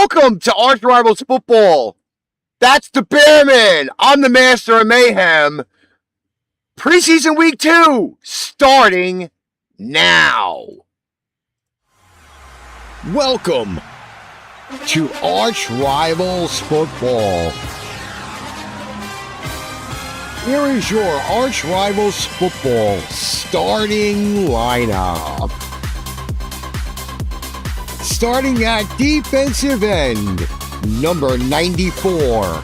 Welcome to Archrivals Football. That's the Bearman. I'm the Master of Mayhem. Preseason Week 2 starting now. Welcome to Archrivals Football. Here is your Archrivals Football starting lineup. Starting at defensive end, number 94,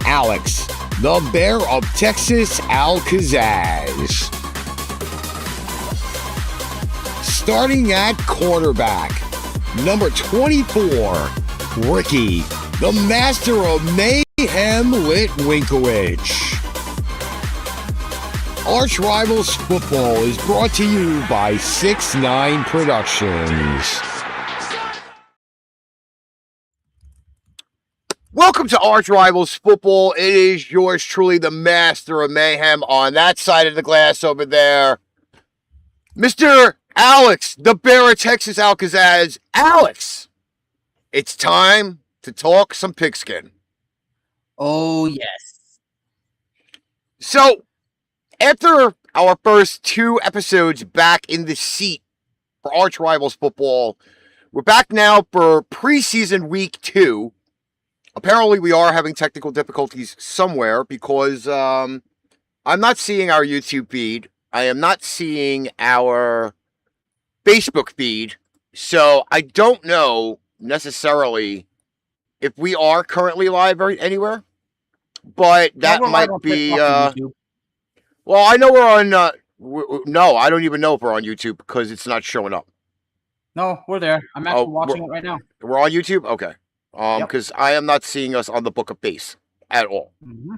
Alex, the Bear of Texas Alcazaz. Starting at quarterback, number 24, Ricky, the Master of Mayhem Litwinkowicz. Archrivals Football is brought to you by 6ix9ine Productions. Welcome to Archrivals Football. It is yours truly, the Master of Mayhem. On that side of the glass over there, Mr. Alex, the Bear of Texas Alcazaz. Alex, it's time to talk some pigskin. Oh, yes. So, after our first 2 episodes back in the seat for Archrivals Football, we're back now for preseason week 2. Apparently, we are having technical difficulties somewhere because I'm not seeing our YouTube feed. I am not seeing our Facebook feed. So I don't know necessarily if we are currently live anywhere. But that might be... well, I know we're on... no, I don't even know if we're on YouTube because it's not showing up. No, we're there. I'm actually watching it right now. We're on YouTube? Okay. Because I am not seeing us on the Book of Base at all. Mm-hmm.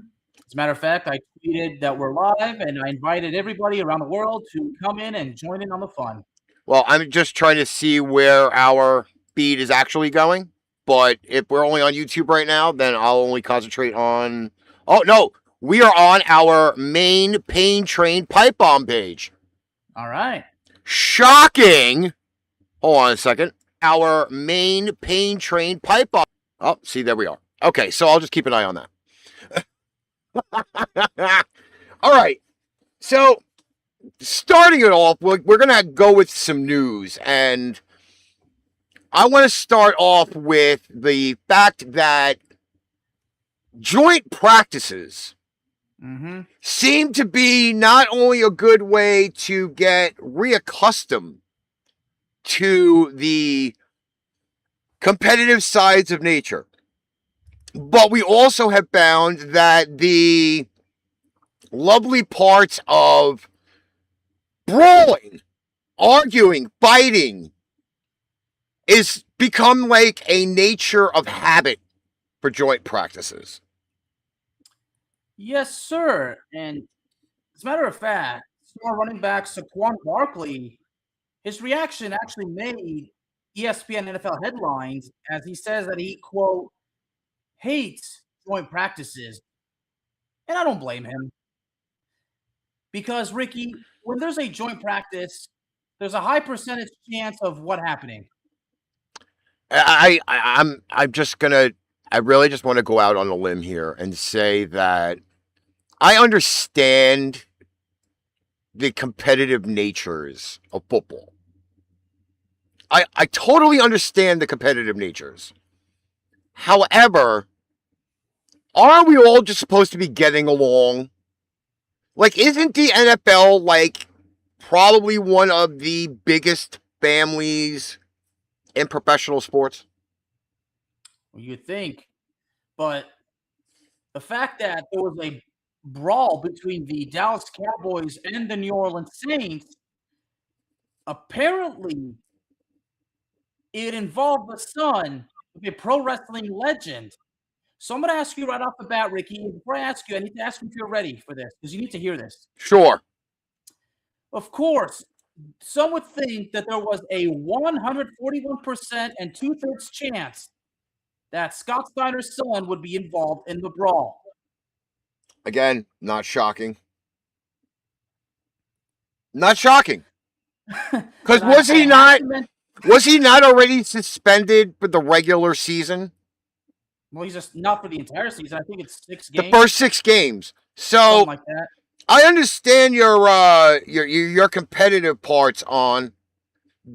As a matter of fact, I tweeted that we're live, and I invited everybody around the world to come in and join in on the fun. Well, I'm just trying to see where our feed is actually going. But if we're only on YouTube right now, then I'll only concentrate on... Oh, no. We are on our main Pain Train Pipe Bomb page. All right. Shocking. Hold on a second. Our main Pain Train Pipe Bomb. Oh, see, there we are. Okay, so I'll just keep an eye on that. All right. So, starting it off, we're going to go with some news. And I want to start off with the fact that joint practices seem to be not only a good way to get reaccustomed to the competitive sides of nature, but we also have found that the lovely parts of brawling, arguing, fighting is become like a nature of habit for joint practices. Yes, sir. And as a matter of fact, star running back Saquon Barkley, his reaction actually made ESPN NFL headlines as he says that he, quote, hates joint practices. And I don't blame him. Because, Ricky, when there's a joint practice, there's a high percentage chance of what happening? I really just want to go out on a limb here and say that I understand the competitive natures of football. I totally understand the competitive natures. However, aren't we all just supposed to be getting along? Like, isn't the NFL, like, probably one of the biggest families in professional sports? Well, you think. But the fact that there was a brawl between the Dallas Cowboys and the New Orleans Saints, apparently it involved the son of a pro wrestling legend. So I'm going to ask you right off the bat, Ricky. Before I ask you, I need to ask you if you're ready for this, because you need to hear this. Sure. Of course, some would think that there was a 141% and 2/3 chance that Scott Steiner's son would be involved in the brawl. Again, not shocking. Not shocking. Because was he not already suspended for the regular season Well, he's just not for the entire season. I think it's 6 The games. first 6 games. So Something like that. I understand your competitive parts on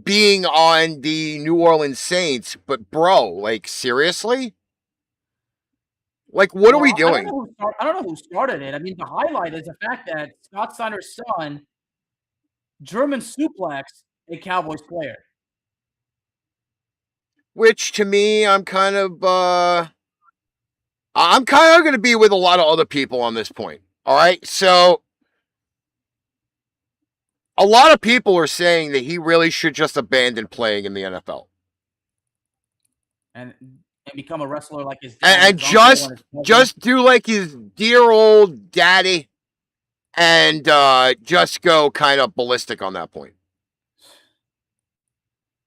being on the New Orleans Saints, but bro, like seriously? Like what are we doing? I don't know who started it. I mean, the highlight is the fact that Scott Steiner's son German suplex a Cowboys player. Which to me, I'm kind of going to be with a lot of other people on this point. All right? So a lot of people are saying that he really should just abandon playing in the NFL. And become a wrestler like his dad. And just do like his dear old daddy and just go kind of ballistic on that point.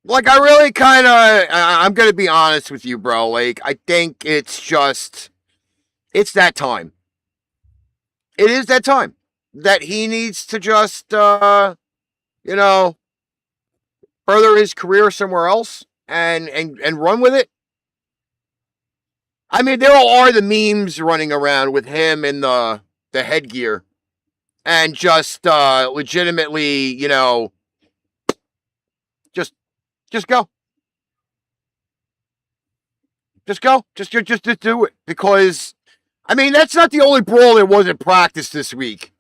Like, I really kind of, I'm going to be honest with you, bro. Like, I think it's that time. It is that time that he needs to just, further his career somewhere else and run with it. I mean, there are the memes running around with him in the headgear and just legitimately, just go. Just go. Just do it. Because, I mean, that's not the only brawl there was in practice this week.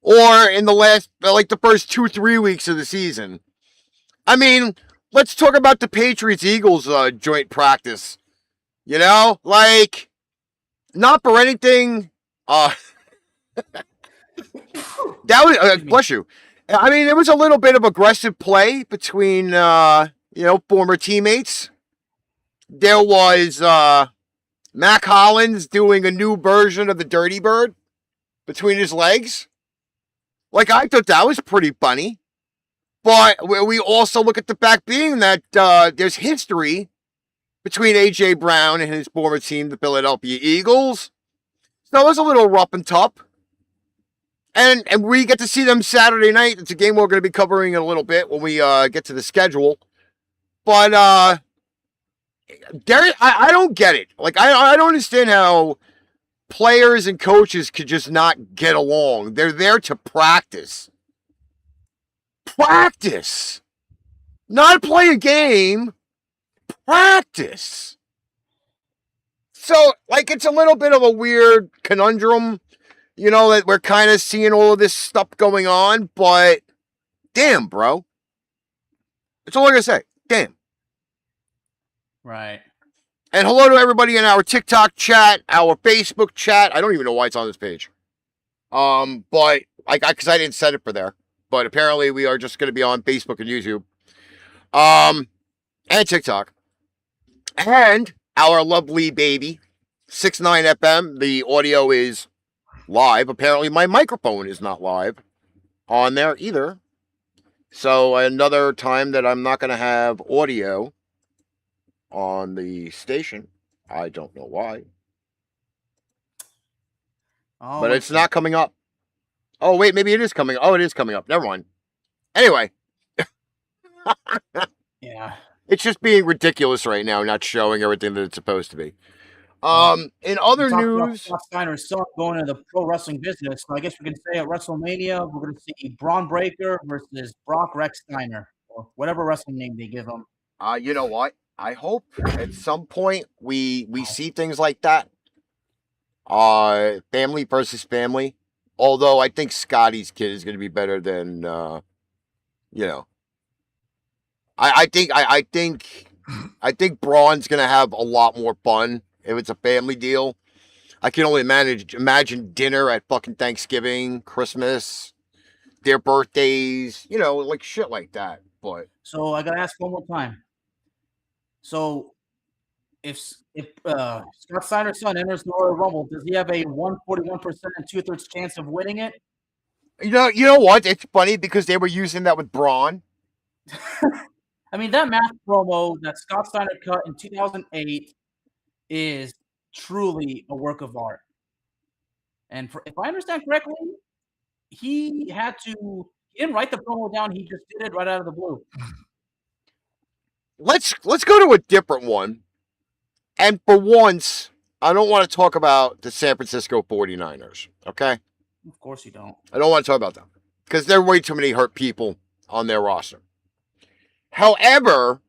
Or in the first 2-3 weeks of the season. I mean, let's talk about the Patriots-Eagles joint practice. Like, not for anything. That was, bless you. I mean, there was a little bit of aggressive play between, former teammates. There was Mac Hollins doing a new version of the Dirty Bird between his legs. Like, I thought that was pretty funny. But we also look at the fact being that there's history between A.J. Brown and his former team, the Philadelphia Eagles. So it was a little rough and tough. And we get to see them Saturday night. It's a game we're going to be covering in a little bit when we get to the schedule. But I don't get it. Like, I don't understand how players and coaches could just not get along. They're there to practice. Practice. Not play a game. Practice. So, like, it's a little bit of a weird conundrum, that we're kind of seeing all of this stuff going on, but damn, bro. That's all I gotta say. Damn. Right. And hello to everybody in our TikTok chat, our Facebook chat. I don't even know why it's on this page. But because I didn't set it for there. But apparently we are just going to be on Facebook and YouTube. And TikTok. And our lovely baby, 69 FM. The audio is live. Apparently my microphone is not live on there either. So another time that I'm not going to have audio on the station. I don't know why. Oh, but it's not coming up. Oh, wait, maybe it is coming. Oh, it is coming up. Never mind. Anyway. Yeah. It's just being ridiculous right now, not showing everything that it's supposed to be. In other news, Scott Steiner's son going into the pro wrestling business. So I guess we can say at WrestleMania, we're going to see Braun Breaker versus Brock Rex Steiner, or whatever wrestling name they give him. You know what? I hope at some point we see things like that. Family versus family. Although I think Scotty's kid is going to be better than, I think Braun's going to have a lot more fun if it's a family deal. I can only imagine dinner at fucking Thanksgiving, Christmas, their birthdays, like shit like that. But so I got to ask one more time. So if Scott Steiner's son enters the Royal Rumble, does he have a 141% and 2/3 chance of winning it? You know what? It's funny because they were using that with Braun. I mean, that math promo that Scott Steiner cut in 2008 is truly a work of art. And if I understand correctly, he didn't write the promo down. He just did it right out of the blue. Let's go to a different one. And for once, I don't want to talk about the San Francisco 49ers, okay? Of course you don't. I don't want to talk about them because there are way too many hurt people on their roster. However,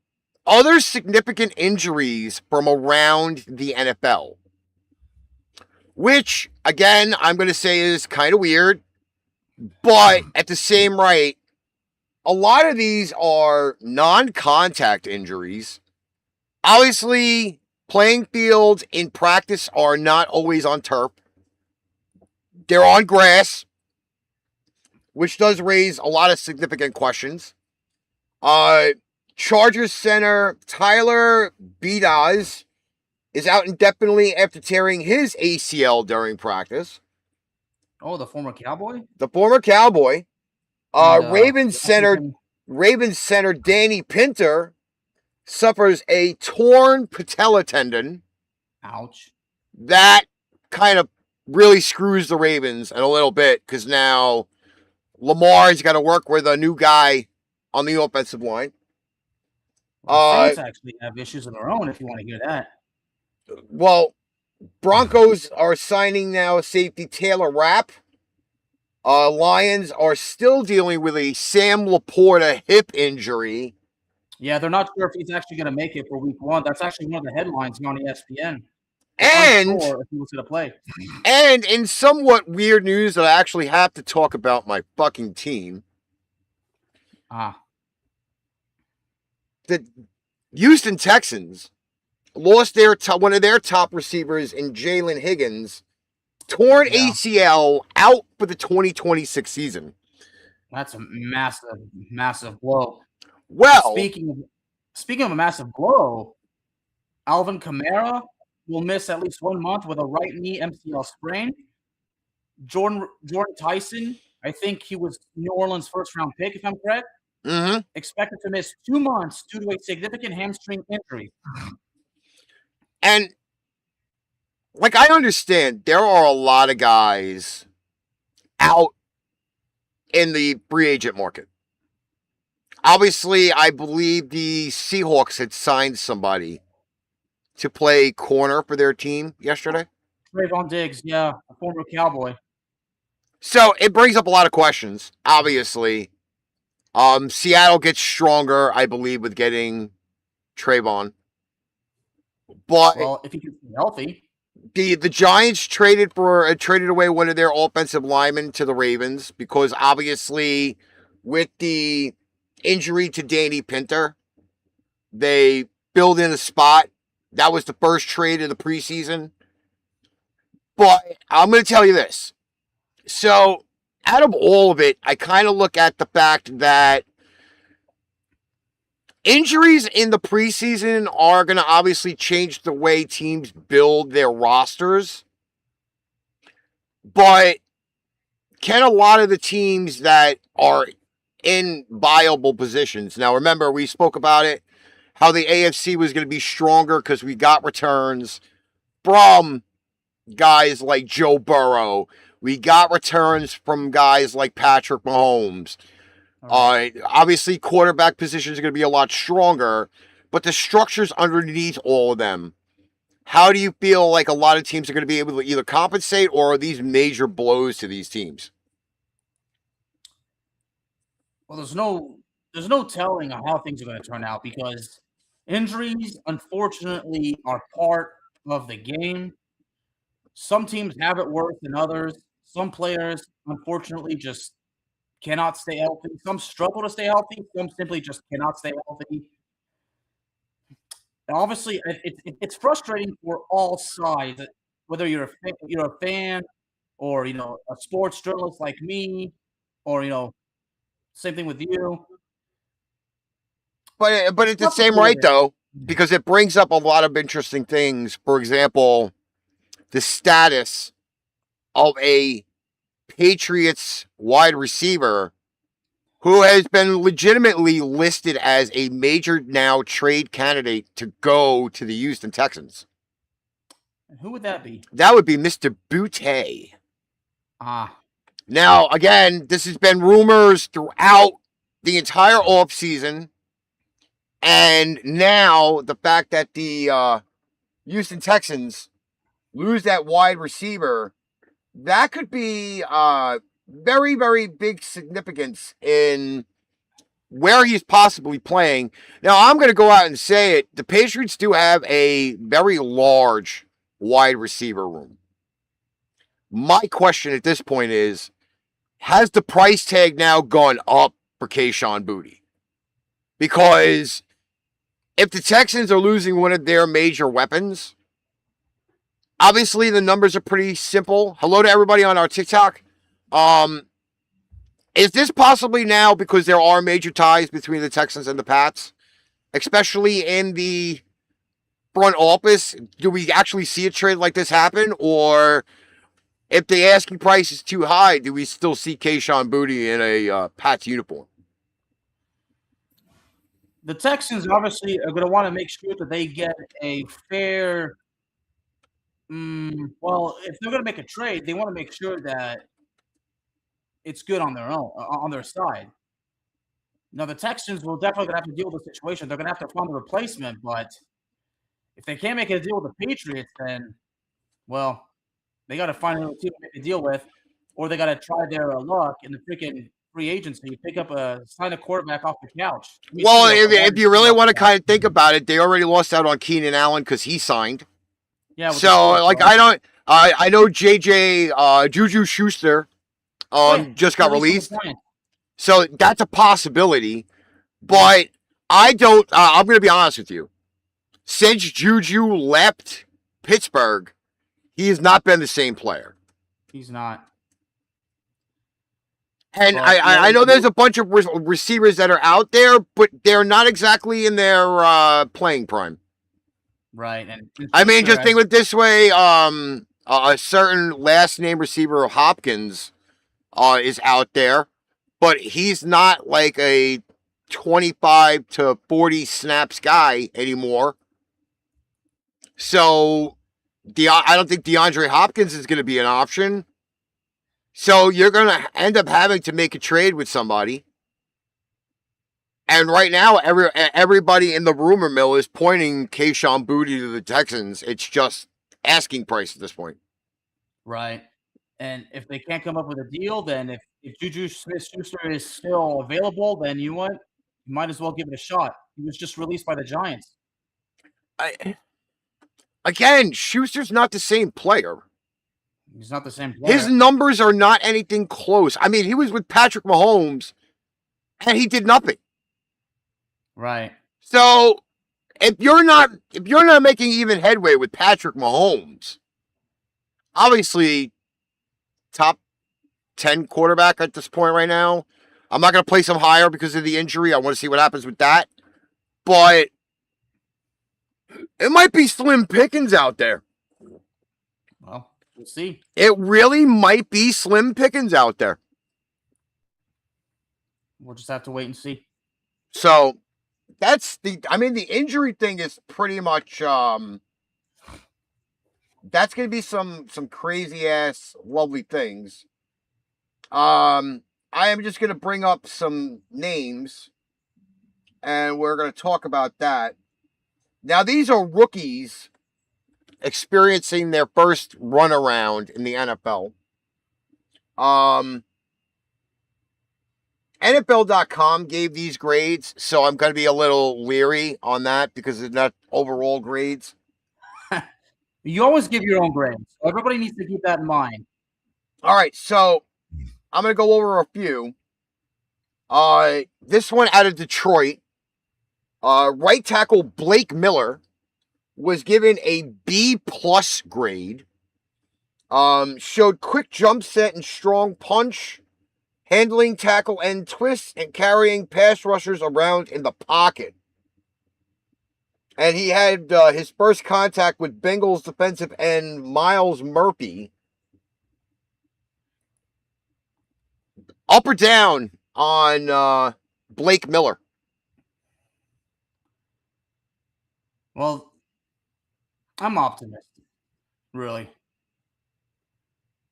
other significant injuries from around the NFL, which, again, I'm going to say is kind of weird, but at the same rate, a lot of these are non-contact injuries. Obviously, playing fields in practice are not always on turf. They're on grass, which does raise a lot of significant questions. Chargers center Tyler Biadasz is out indefinitely after tearing his ACL during practice. Oh, the former Cowboy? The former Cowboy. And, Ravens center Danny Pinter suffers a torn patella tendon. Ouch. That kind of really screws the Ravens in a little bit because now Lamar's got to work with a new guy on the offensive line. Well, the Saints actually have issues of their own if you want to hear that. Well, Broncos are signing now safety Taylor Rapp. Lions are still dealing with a Sam Laporta hip injury. Yeah, they're not sure if he's actually going to make it for week 1. That's actually one of the headlines on ESPN. And if he was going to play. And in somewhat weird news that I actually have to talk about my fucking team. The Houston Texans lost their one of their top receivers in Jalen Higgins, torn ACL, out for the 2026 season. That's a massive, massive blow. Well, speaking of a massive blow, Alvin Kamara will miss at least 1 month with a right knee MCL sprain. Jordan Tyson, I think he was New Orleans' first-round pick, if I'm correct. Mm-hmm. Expected to miss 2 months due to a significant hamstring injury. And, like, I understand there are a lot of guys out in the free agent market. Obviously, I believe the Seahawks had signed somebody to play corner for their team yesterday. Trayvon Diggs, yeah, a former Cowboy. So it brings up a lot of questions, obviously. Seattle gets stronger, I believe, with getting Trayvon. But if he can stay healthy. The Giants traded away one of their offensive linemen to the Ravens because obviously with the injury to Danny Pinter, they filled in a spot. That was the first trade of the preseason. But I'm going to tell you this. So, out of all of it, I kind of look at the fact that injuries in the preseason are going to obviously change the way teams build their rosters. But can a lot of the teams that are in viable positions, now remember, we spoke about it, how the AFC was going to be stronger because we got returns from guys like Joe Burrow. We got returns from guys like Patrick Mahomes. Obviously, quarterback positions are going to be a lot stronger, but the structures underneath all of them, how do you feel like a lot of teams are going to be able to either compensate, or are these major blows to these teams? Well, there's no telling on how things are going to turn out because injuries, unfortunately, are part of the game. Some teams have it worse than others. Some players, unfortunately, just cannot stay healthy. Some struggle to stay healthy. Some simply just cannot stay healthy. And obviously, it's frustrating for all sides, whether you're a fan or, a sports journalist like me, or, same thing with you. But at the same rate, though, because it brings up a lot of interesting things. For example, the status of a Patriots wide receiver who has been legitimately listed as a major now trade candidate to go to the Houston Texans. And who would that be? That would be Mr. Boutte. Now, again, this has been rumors throughout the entire offseason. And now the fact that the Houston Texans lose that wide receiver, that could be very, very big significance in where he's possibly playing. Now, I'm going to go out and say it. The Patriots do have a very large wide receiver room. My question at this point is, has the price tag now gone up for Kayshon Boutte? Because if the Texans are losing one of their major weapons, obviously the numbers are pretty simple. Hello to everybody on our TikTok. Is this possibly now because there are major ties between the Texans and the Pats, especially in the front office? Do we actually see a trade like this happen? Or if the asking price is too high, do we still see Kayshon Boutte in a Pats uniform? The Texans obviously are going to want to make sure that they get a fair. Well, if they're going to make a trade, they want to make sure that it's good on their own, on their side. Now, the Texans will definitely going to have to deal with the situation. They're going to have to find a replacement, but if they can't make a deal with the Patriots, then, well, they got to find a team to make a deal with, or they got to try their luck in the freaking free agency, sign a quarterback off the couch. Well, if you really want to kind of think about it, they already lost out on Keenan Allen because he signed. Yeah. So, like, I know JJ Juju Schuster just got released. So that's a possibility. But I don't, I'm going to be honest with you. Since Juju left Pittsburgh, he has not been the same player. He's not. And I know there's a bunch of receivers that are out there, but they're not exactly in their playing prime. Right. And I mean, just think of it this way. A certain last name receiver, Hopkins, is out there, but he's not like a 25 to 40 snaps guy anymore. So I don't think DeAndre Hopkins is going to be an option. So you're going to end up having to make a trade with somebody. And right now, everybody in the rumor mill is pointing Kayshon Boutte to the Texans. It's just asking price at this point. Right. And if they can't come up with a deal, then if Juju Smith-Schuster is still available, then you might as well give it a shot. He was just released by the Giants. Again, Schuster's not the same player. He's not the same player. His numbers are not anything close. I mean, he was with Patrick Mahomes, and he did nothing. Right. So if you're not making even headway with Patrick Mahomes, obviously top 10 quarterback at this point right now. I'm not going to place him higher because of the injury. I want to see what happens with that. But it might be slim pickings out there. Well, we'll see. It really might be slim pickings out there. We'll just have to wait and see. So the injury thing is pretty much, that's going to be some crazy ass lovely things. I am just going to bring up some names and we're going to talk about that. Now, these are rookies experiencing their first run around in the NFL. NFL.com gave these grades, so I'm going to be a little leery on that because it's not overall grades. You always give your own grades. Everybody needs to keep that in mind. All right, so I'm going to go over a few. This one out of Detroit, right tackle Blake Miller was given a B+ grade. Showed quick jump set and strong punch, handling tackle and twists, and carrying pass rushers around in the pocket. And he had his first contact with Bengals defensive end Myles Murphy. Up or down on Blake Miller? Well, I'm optimistic, really.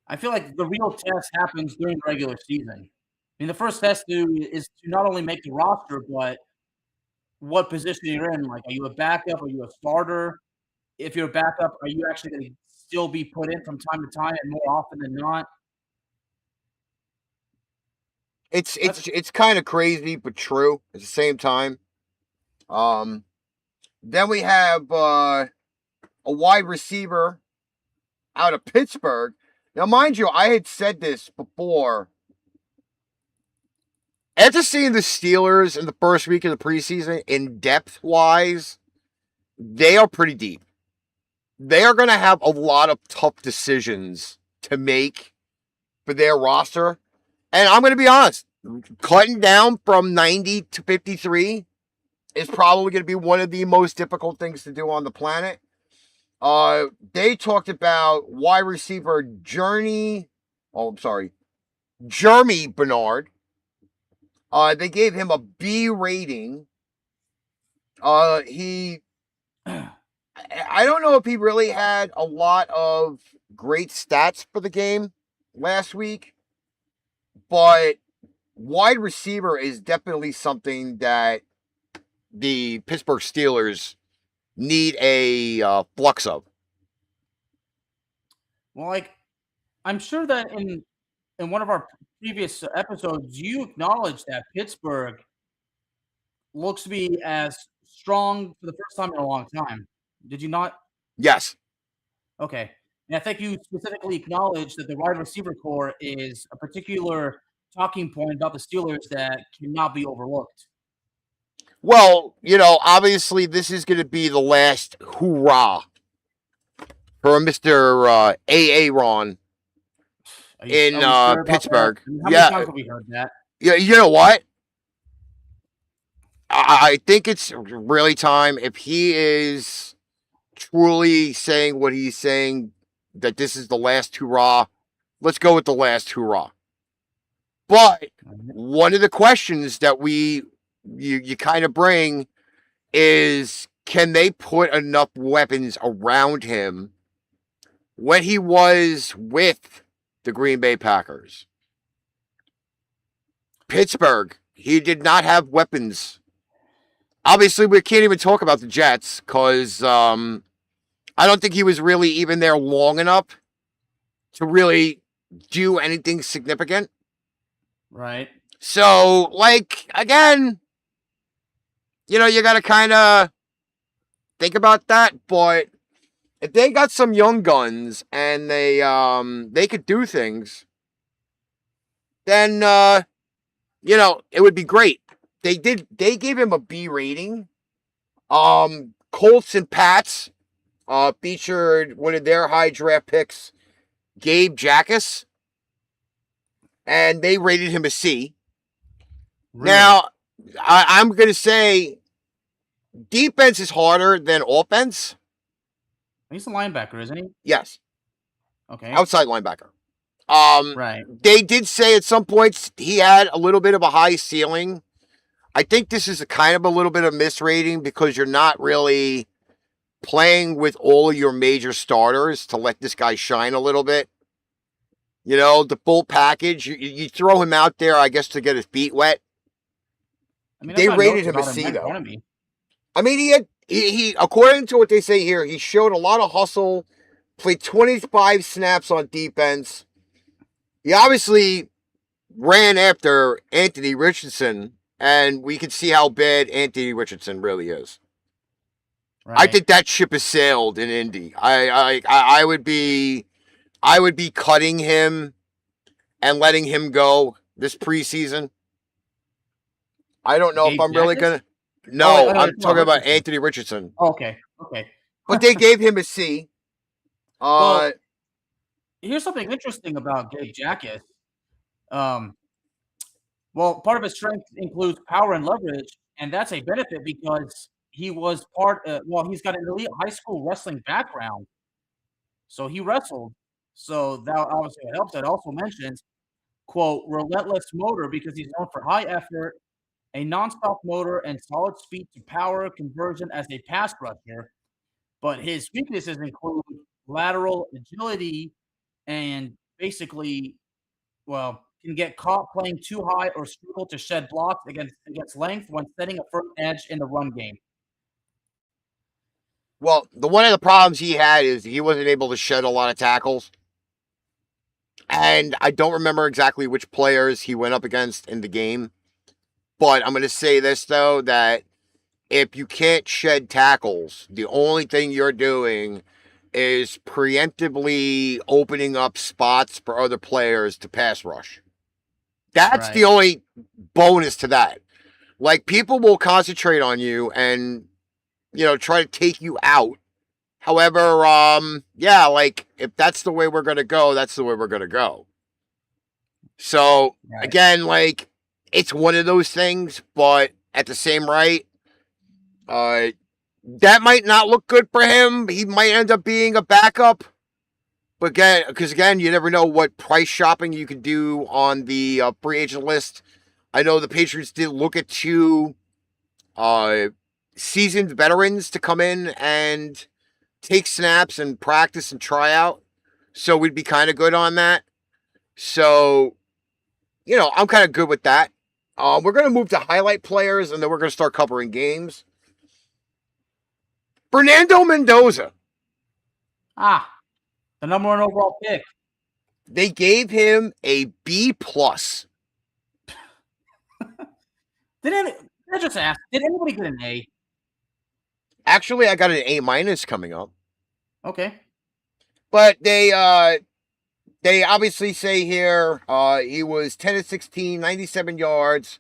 I feel like the real test happens during the regular season. I mean, the first test is to not only make the roster, but what position you're in. Like, are you a backup? Are you a starter? If you're a backup, are you actually going to still be put in from time to time and more often than not. It's kind of crazy but true at the same time. Then we have a wide receiver out of Pittsburgh. Now, mind you, I had said this before. After seeing the Steelers in the first week of the preseason, in depth wise, they are pretty deep. They are going to have a lot of tough decisions to make for their roster. And I'm going to be honest, cutting down from 90 to 53 is probably going to be one of the most difficult things to do on the planet. They talked about wide receiver Jeremy Bernard. They gave him a B rating. I don't know if he really had a lot of great stats for the game last week, but wide receiver is definitely something that the Pittsburgh Steelers need a flux of. Well, like, I'm sure that in one of our previous episodes, you acknowledged that Pittsburgh looks to be as strong for the first time in a long time. Did you not? Yes. Okay. And I think you specifically acknowledged that the wide receiver core is a particular talking point about the Steelers that cannot be overlooked. Well, obviously this is going to be the last hoorah for Mr. Aaron in sure Pittsburgh. How many times have we heard that? Yeah, you know what? I think it's really time, if he is truly saying what he's saying, that this is the last hurrah. Let's go with the last hurrah. But one of the questions that you kind of bring is, can they put enough weapons around him when he was with the Green Bay Packers? Pittsburgh, he did not have weapons. Obviously, we can't even talk about the Jets because I don't think he was really even there long enough to really do anything significant. Right. So, again, you got to kind of think about that. But if they got some young guns and they could do things, then it would be great. They gave him a B rating. Colts and Pats featured one of their high draft picks, Gabe Jackas, and they rated him a C. Really? Now, I'm going to say defense is harder than offense. He's a linebacker, isn't he? Yes. Okay. Outside linebacker. Right. They did say at some points he had a little bit of a high ceiling. I think this is a kind of a little bit of misrating because you're not really playing with all of your major starters to let this guy shine a little bit. The full package. You throw him out there, I guess, to get his feet wet. I mean, they rated him a C, though. I mean, he according to what they say here, he showed a lot of hustle, played 25 snaps on defense. He obviously ran after Anthony Richardson, and we can see how bad Anthony Richardson really is. Right. I think that ship has sailed in Indy. I would be cutting him and letting him go this preseason. I don't know if I'm really gonna. No, I'm talking about Anthony Richardson. Okay. But they gave him a C. Well, here's something interesting about Gabe Jackas. Well, part of his strength includes power and leverage, and that's a benefit because he was he's got an elite high school wrestling background. So he wrestled. So that obviously helps. It also mentions, quote, relentless motor because he's known for high effort, a nonstop motor, and solid speed to power conversion as a pass rusher. But his weaknesses include lateral agility and basically, can get caught playing too high or struggle to shed blocks against length when setting a firm edge in the run game. Well, one of the problems he had is he wasn't able to shed a lot of tackles. And I don't remember exactly which players he went up against in the game. But I'm going to say this, though, that if you can't shed tackles, the only thing you're doing is preemptively opening up spots for other players to pass rush. That's the only bonus to that. Like, people will concentrate on you and, try to take you out. However, like, if that's the way we're going to go, that's the way we're going to go. So, again, like, it's one of those things, but at the same rate, that might not look good for him. He might end up being a backup. But again, you never know what price shopping you could do on the free agent list. I know the Patriots did look at 2 seasoned veterans to come in and take snaps and practice and try out. So we'd be kind of good on that. So, I'm kind of good with that. We're going to move to highlight players, and then we're going to start covering games. Fernando Mendoza. The number 1 overall pick. They gave him a B+. I just asked, did anybody get an A? Actually, I got an A- coming up. Okay. But they obviously say here he was 10 of 16, 97 yards,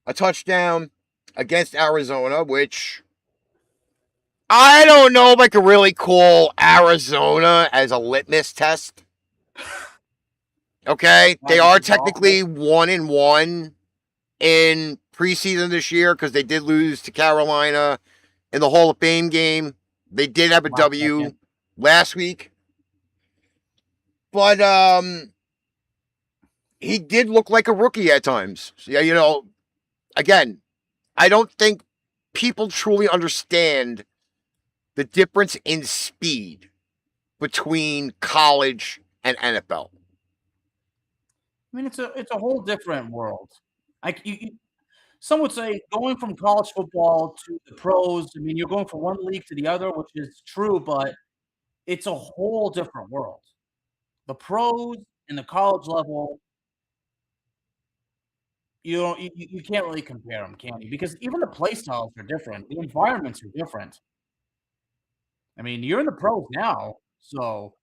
a touchdown against Arizona, which I don't know if I could really call Arizona as a litmus test. Okay, they are technically 1-1 in preseason this year because they did lose to Carolina in the Hall of Fame game. They did have a W last week. But he did look like a rookie at times. Yeah, again, I don't think people truly understand the difference in speed between college and NFL. I mean, it's a whole different world. Like some would say, going from college football to the pros. I mean, you're going from one league to the other, which is true, but it's a whole different world. The pros and the college level, you can't really compare them, can you? Because even the play styles are different. The environments are different. I mean, you're in the pros now, so.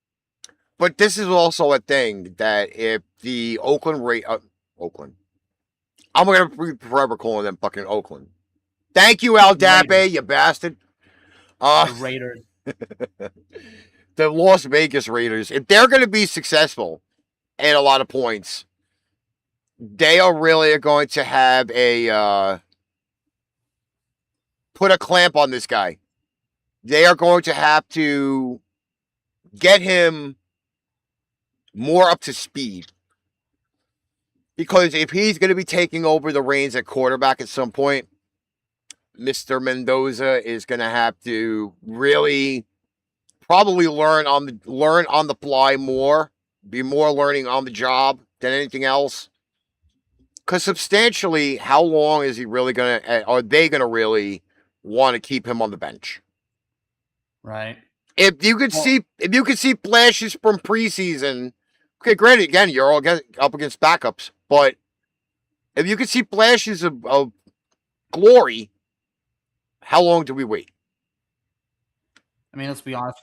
But this is also a thing that if the Oakland, I'm going to be forever calling them fucking Oakland. Thank you, Al Dape, you bastard. The Raiders. The Las Vegas Raiders. If they're going to be successful at a lot of points, they are really going to have put a clamp on this guy. They are going to have to get him more up to speed. Because if he's going to be taking over the reins at quarterback at some point, Mr. Mendoza is going to have to really probably learn on the fly more, be more learning on the job than anything else. Because substantially, how long is he really going to, are they going to really want to keep him on the bench? Right. If you could see flashes from preseason, okay, granted, again, you're all up against backups, but if you could see flashes of glory, how long do we wait? I mean, let's be honest.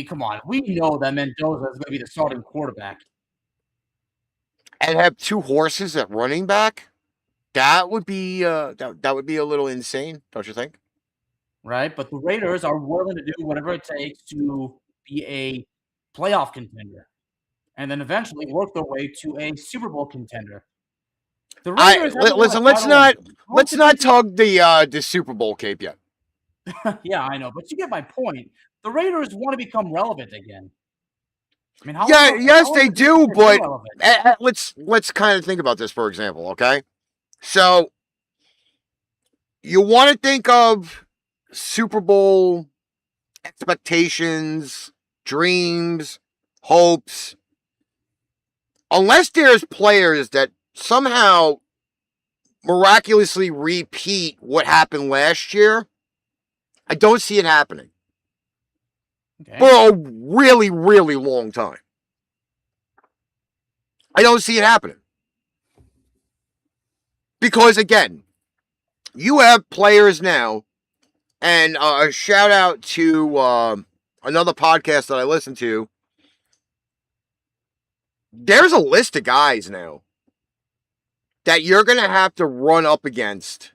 Come on. We know that Mendoza is going to be the starting quarterback. And have 2 horses at running back? That would be that would be a little insane, don't you think? Right, but the Raiders are willing to do whatever it takes to be a playoff contender, and then eventually work their way to a Super Bowl contender. The Raiders. Let's not tug the Super Bowl cape yet. Yeah, I know, but you get my point. The Raiders want to become relevant again. I mean, yes, they do, but let's kind of think about this, for example, okay? So you want to think of Super Bowl expectations, dreams, hopes. Unless there's players that somehow miraculously repeat what happened last year, I don't see it happening. Okay. for a really, really long time. I don't see it happening. Because, again, you have players now, and a shout out to another podcast that I listen to. There's a list of guys now that you're going to have to run up against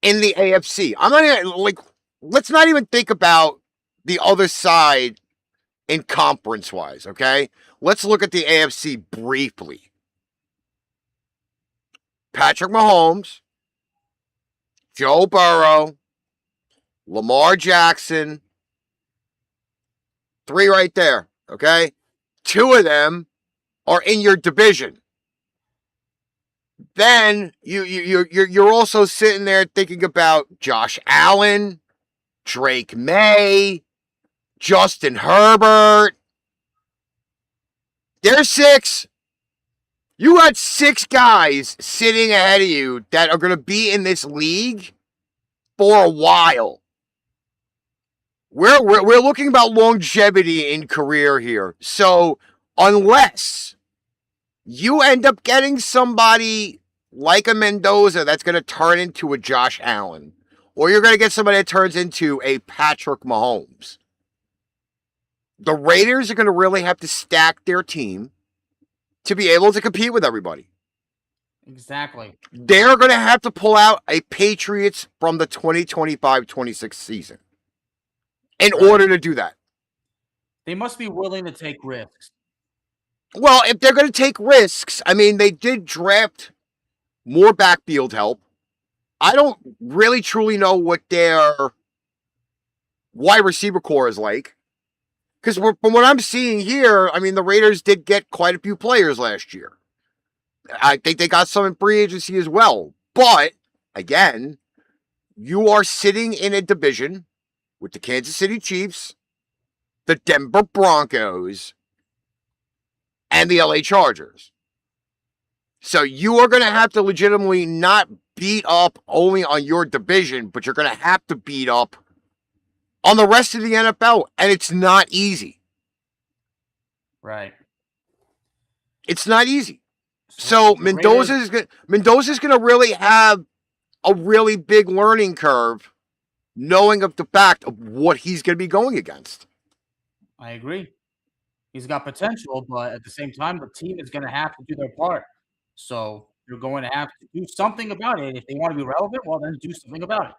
in the AFC. I'm not even, like, let's not even think about the other side in conference-wise, okay? Let's look at the AFC briefly. Patrick Mahomes, Joe Burrow, Lamar Jackson. 3 right there, okay? 2 of them are in your division. Then you're also sitting there thinking about Josh Allen, Drake May, Justin Herbert. There's 6. You got 6 guys sitting ahead of you that are going to be in this league for a while. We're looking about longevity in career here. So unless you end up getting somebody like a Mendoza that's going to turn into a Josh Allen, or you're going to get somebody that turns into a Patrick Mahomes, the Raiders are going to really have to stack their team to be able to compete with everybody. Exactly. They're going to have to pull out a Patriots from the 2025-26 season in order to do that. They must be willing to take risks. Well, if they're going to take risks, I mean, they did draft more backfield help. I don't really truly know what their wide receiver core is like. Because from what I'm seeing here, I mean, the Raiders did get quite a few players last year. I think they got some in free agency as well. But, again, you are sitting in a division with the Kansas City Chiefs, the Denver Broncos, and the LA Chargers. So you are going to have to legitimately not beat up only on your division, but you're going to have to beat up on the rest of the NFL, and it's not easy. Right. It's not easy. So Mendoza's going to really have a really big learning curve, knowing of the fact of what he's going to be going against. I agree. He's got potential, but at the same time, the team is going to have to do their part. So you're going to have to do something about it. If they want to be relevant, well, then do something about it.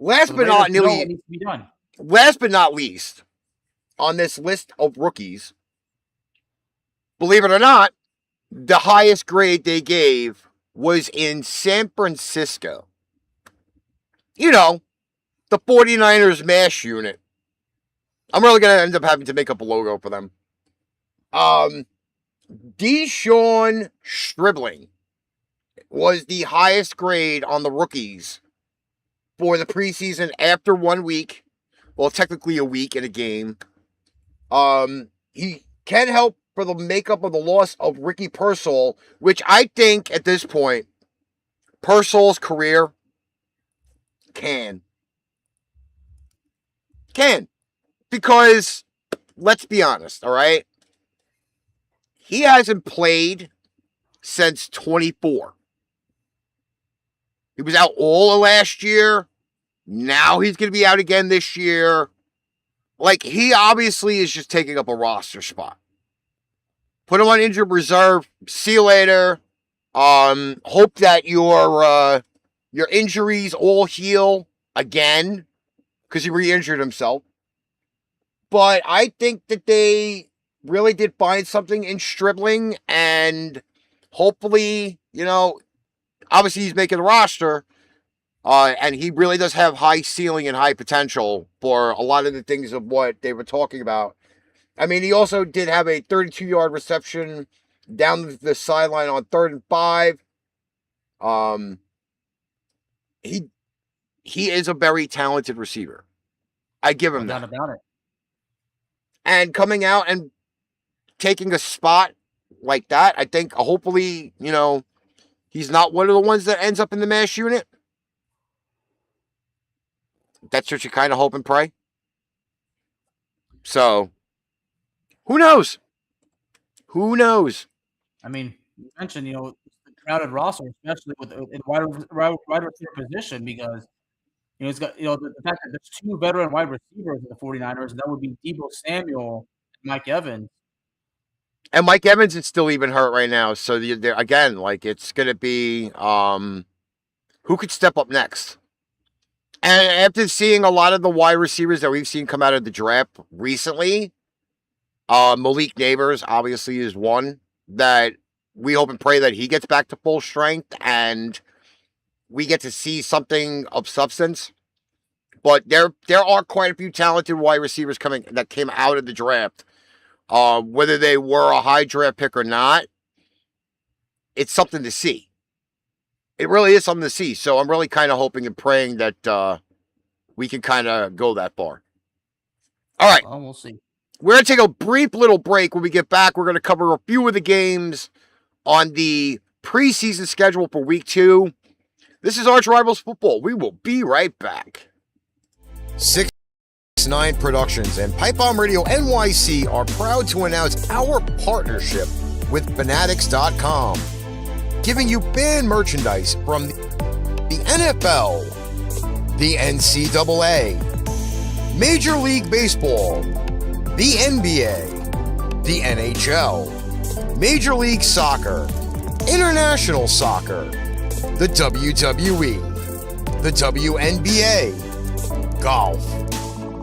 Last but not least, on this list of rookies, believe it or not, the highest grade they gave was in San Francisco. You know, the 49ers MASH unit. I'm really going to end up having to make up a logo for them. Deshaun Stribling was the highest grade on the rookies for the preseason after 1 week. Well, technically a week in a game. He can help for the makeup of the loss of Ricky Pearsall, which I think at this point, Pearsall's career can. Because, let's be honest, all right? He hasn't played since 24. He was out all of last year. Now he's going to be out again this year. Like, he obviously is just taking up a roster spot. Put him on injured reserve. See you later. Hope that your injuries all heal again, because he re-injured himself. But I think that they really did find something in Stribling, and hopefully, you know, obviously he's making the roster, and he really does have high ceiling and high potential for a lot of the things of what they were talking about. I mean, he also did have a 32-yard reception down the sideline on 3rd and 5. He is a very talented receiver. I give him that. No doubt about it. And coming out and taking a spot like that, I think hopefully, you know, he's not one of the ones that ends up in the MASH unit. That's what you kind of hope and pray. So, who knows? Who knows? I mean, you mentioned, the crowded roster, especially with in wide receiver position, because it's got the fact that there's two veteran wide receivers in the 49ers, and that would be Deebo Samuel and Mike Evans. And Mike Evans is still even hurt right now. So again, like it's gonna be who could step up next. And after seeing a lot of the wide receivers that we've seen come out of the draft recently, Malik Neighbors obviously is one that we hope and pray that he gets back to full strength and we get to see something of substance. But there are quite a few talented wide receivers that came out of the draft. Whether they were a high draft pick or not, it's something to see. It really is something to see. So I'm really kind of hoping and praying that we can kind of go that far. All right. Well, we'll see. We're going to take a brief little break. When we get back, we're going to cover a few of the games on the preseason schedule for week 2. This is Archrivals Football. We will be right back. 6ix9ine Productions and Pipe Bomb Radio NYC are proud to announce our partnership with Fanatics.com, giving you band merchandise from the NFL, the NCAA, Major League Baseball, the NBA, the NHL, Major League Soccer, International Soccer, the WWE, the WNBA, golf,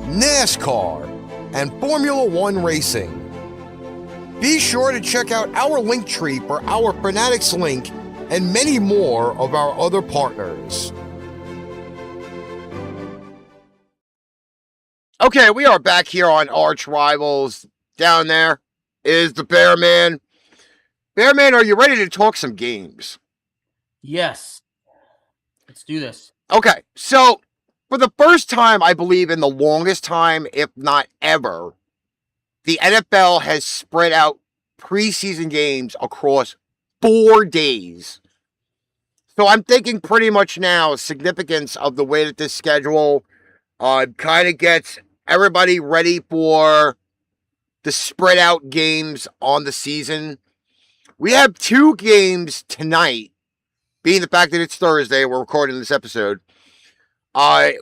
NASCAR, and Formula One racing. Be sure to check out our link tree for our Fanatics link and many more of our other partners. Okay, we are back here on Archrivals. Down there is the Bear Man. Bear Man, are you ready to talk some games? Yes. Let's do this. Okay, so for the first time, I believe in the longest time, if not ever, the NFL has spread out preseason games across 4 days. So I'm thinking pretty much now significance of the way that this schedule kind of gets everybody ready for the spread out games on the season. We have 2 games tonight, being the fact that it's Thursday, we're recording this episode.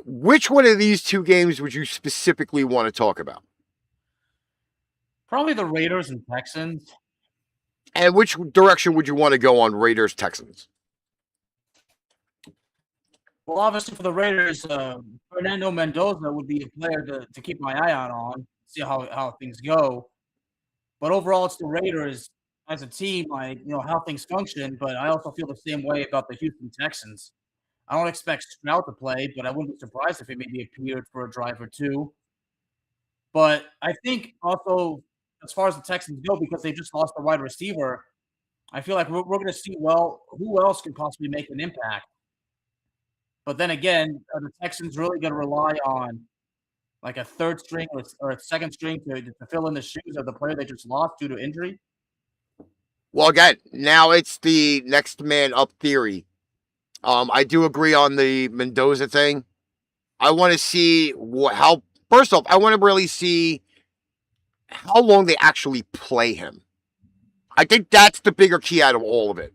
Which one of these 2 games would you specifically want to talk about? Probably the Raiders and Texans. And which direction would you want to go on Raiders-Texans? Well, obviously for the Raiders, Fernando Mendoza would be a player to keep my eye out on, see how things go. But overall, it's the Raiders as a team, how things function. But I also feel the same way about the Houston Texans. I don't expect Stroud to play, but I wouldn't be surprised if he maybe appeared for a drive or 2. But I think also, as far as the Texans go, because they just lost a wide receiver, I feel like we're going to see, who else can possibly make an impact. But then again, are the Texans really going to rely on like a third string or a second string to fill in the shoes of the player they just lost due to injury? Well, again, now it's the next man up theory. I do agree on the Mendoza thing. I want to see first off, I want to really see how long they actually play him. I think that's the bigger key out of all of it,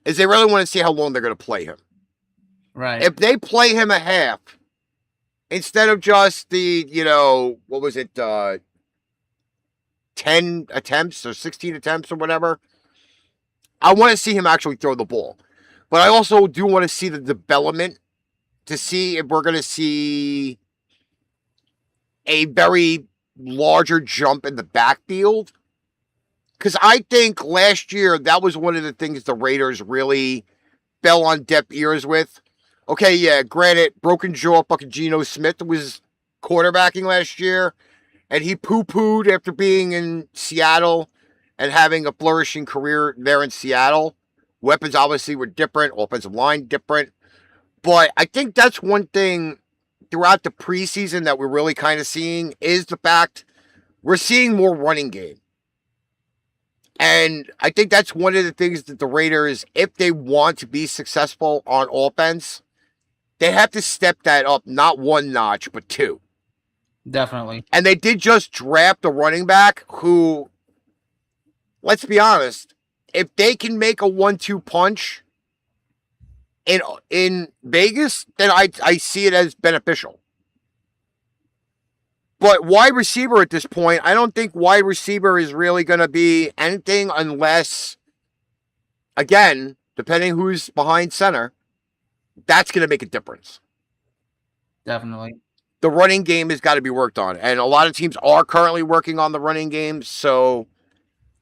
is they really want to see how long they're going to play him. Right. If they play him a half, instead of just the, 10 attempts or 16 attempts or whatever, I want to see him actually throw the ball. But I also do want to see the development to see if we're going to see a very larger jump in the backfield. Because I think last year, that was one of the things the Raiders really fell on deaf ears with. Okay, yeah, granted, broken jaw fucking Geno Smith was quarterbacking last year, and he poo-pooed after being in Seattle and having a flourishing career there in Seattle. Weapons obviously were different, offensive line different. But I think that's one thing throughout the preseason that we're really kind of seeing is the fact we're seeing more running game. And I think that's one of the things that the Raiders, if they want to be successful on offense, they have to step that up, not 1 notch, but 2. Definitely. And they did just draft a running back who, let's be honest, if they can make a 1-2 punch in Vegas, then I see it as beneficial. But wide receiver at this point, I don't think wide receiver is really going to be anything unless, again, depending who's behind center, that's going to make a difference. Definitely. The running game has got to be worked on. And a lot of teams are currently working on the running game. So,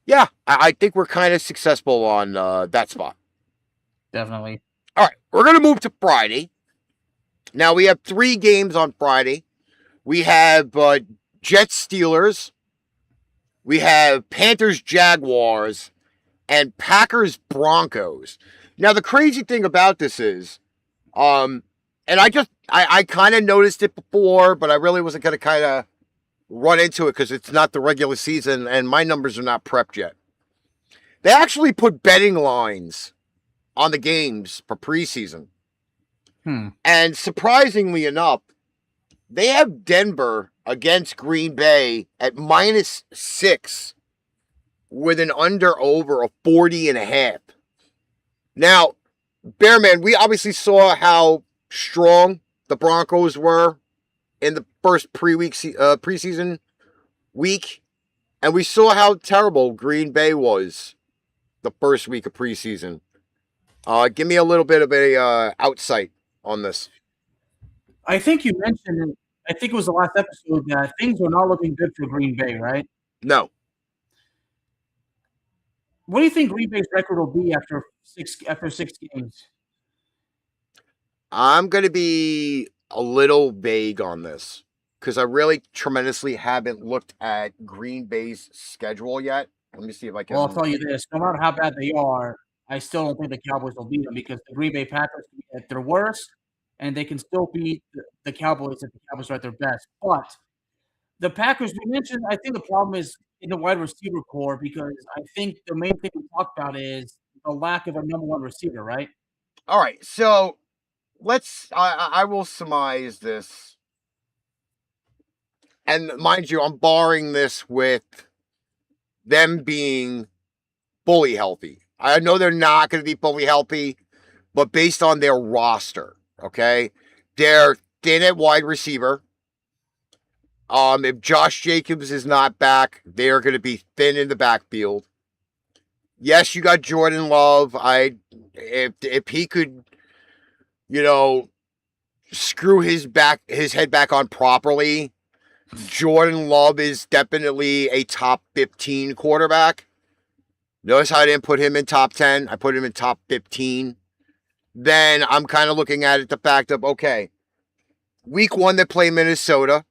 yeah, I think we're kind of successful on that spot. Definitely. All right, we're going to move to Friday. Now, we have 3 games on Friday. We have Jets Steelers. We have Panthers Jaguars. And Packers Broncos. Now, the crazy thing about this is, and I kind of noticed it before, but I really wasn't going to kind of run into it because it's not the regular season and my numbers are not prepped yet. They actually put betting lines on the games for preseason. And surprisingly enough, they have Denver against Green Bay at -6 with an under-over of 40.5. Now, Bearman, we obviously saw how strong the Broncos were in the first preseason week, and we saw how terrible Green Bay was the first week of preseason. Give me a little bit of a outsight on this. I think you mentioned, I think it was the last episode, that things were not looking good for Green Bay, right? No. What do you think Green Bay's record will be after six games? I'm going to be a little vague on this because I really tremendously haven't looked at Green Bay's schedule yet. Let me see if I can. Well, I'll tell you this. No matter how bad they are, I still don't think the Cowboys will beat them because the Green Bay Packers can be at their worst, and they can still beat the Cowboys if the Cowboys are at their best. But the Packers, we mentioned, I think the problem is in the wide receiver core because I think the main thing we talked about is the lack of a number one receiver, right? All right, so I will surmise this. And mind you, I'm barring this with them being fully healthy. I know they're not going to be fully healthy, but based on their roster, okay, they're thin at wide receiver. If Josh Jacobs is not back, they're going to be thin in the backfield. Yes, you got Jordan Love. If he could, screw his head back on properly, Jordan Love is definitely a top 15 quarterback. Notice how I didn't put him in top 10. I put him in top 15. Then I'm kind of looking at it the fact of, okay, week 1 they play Minnesota.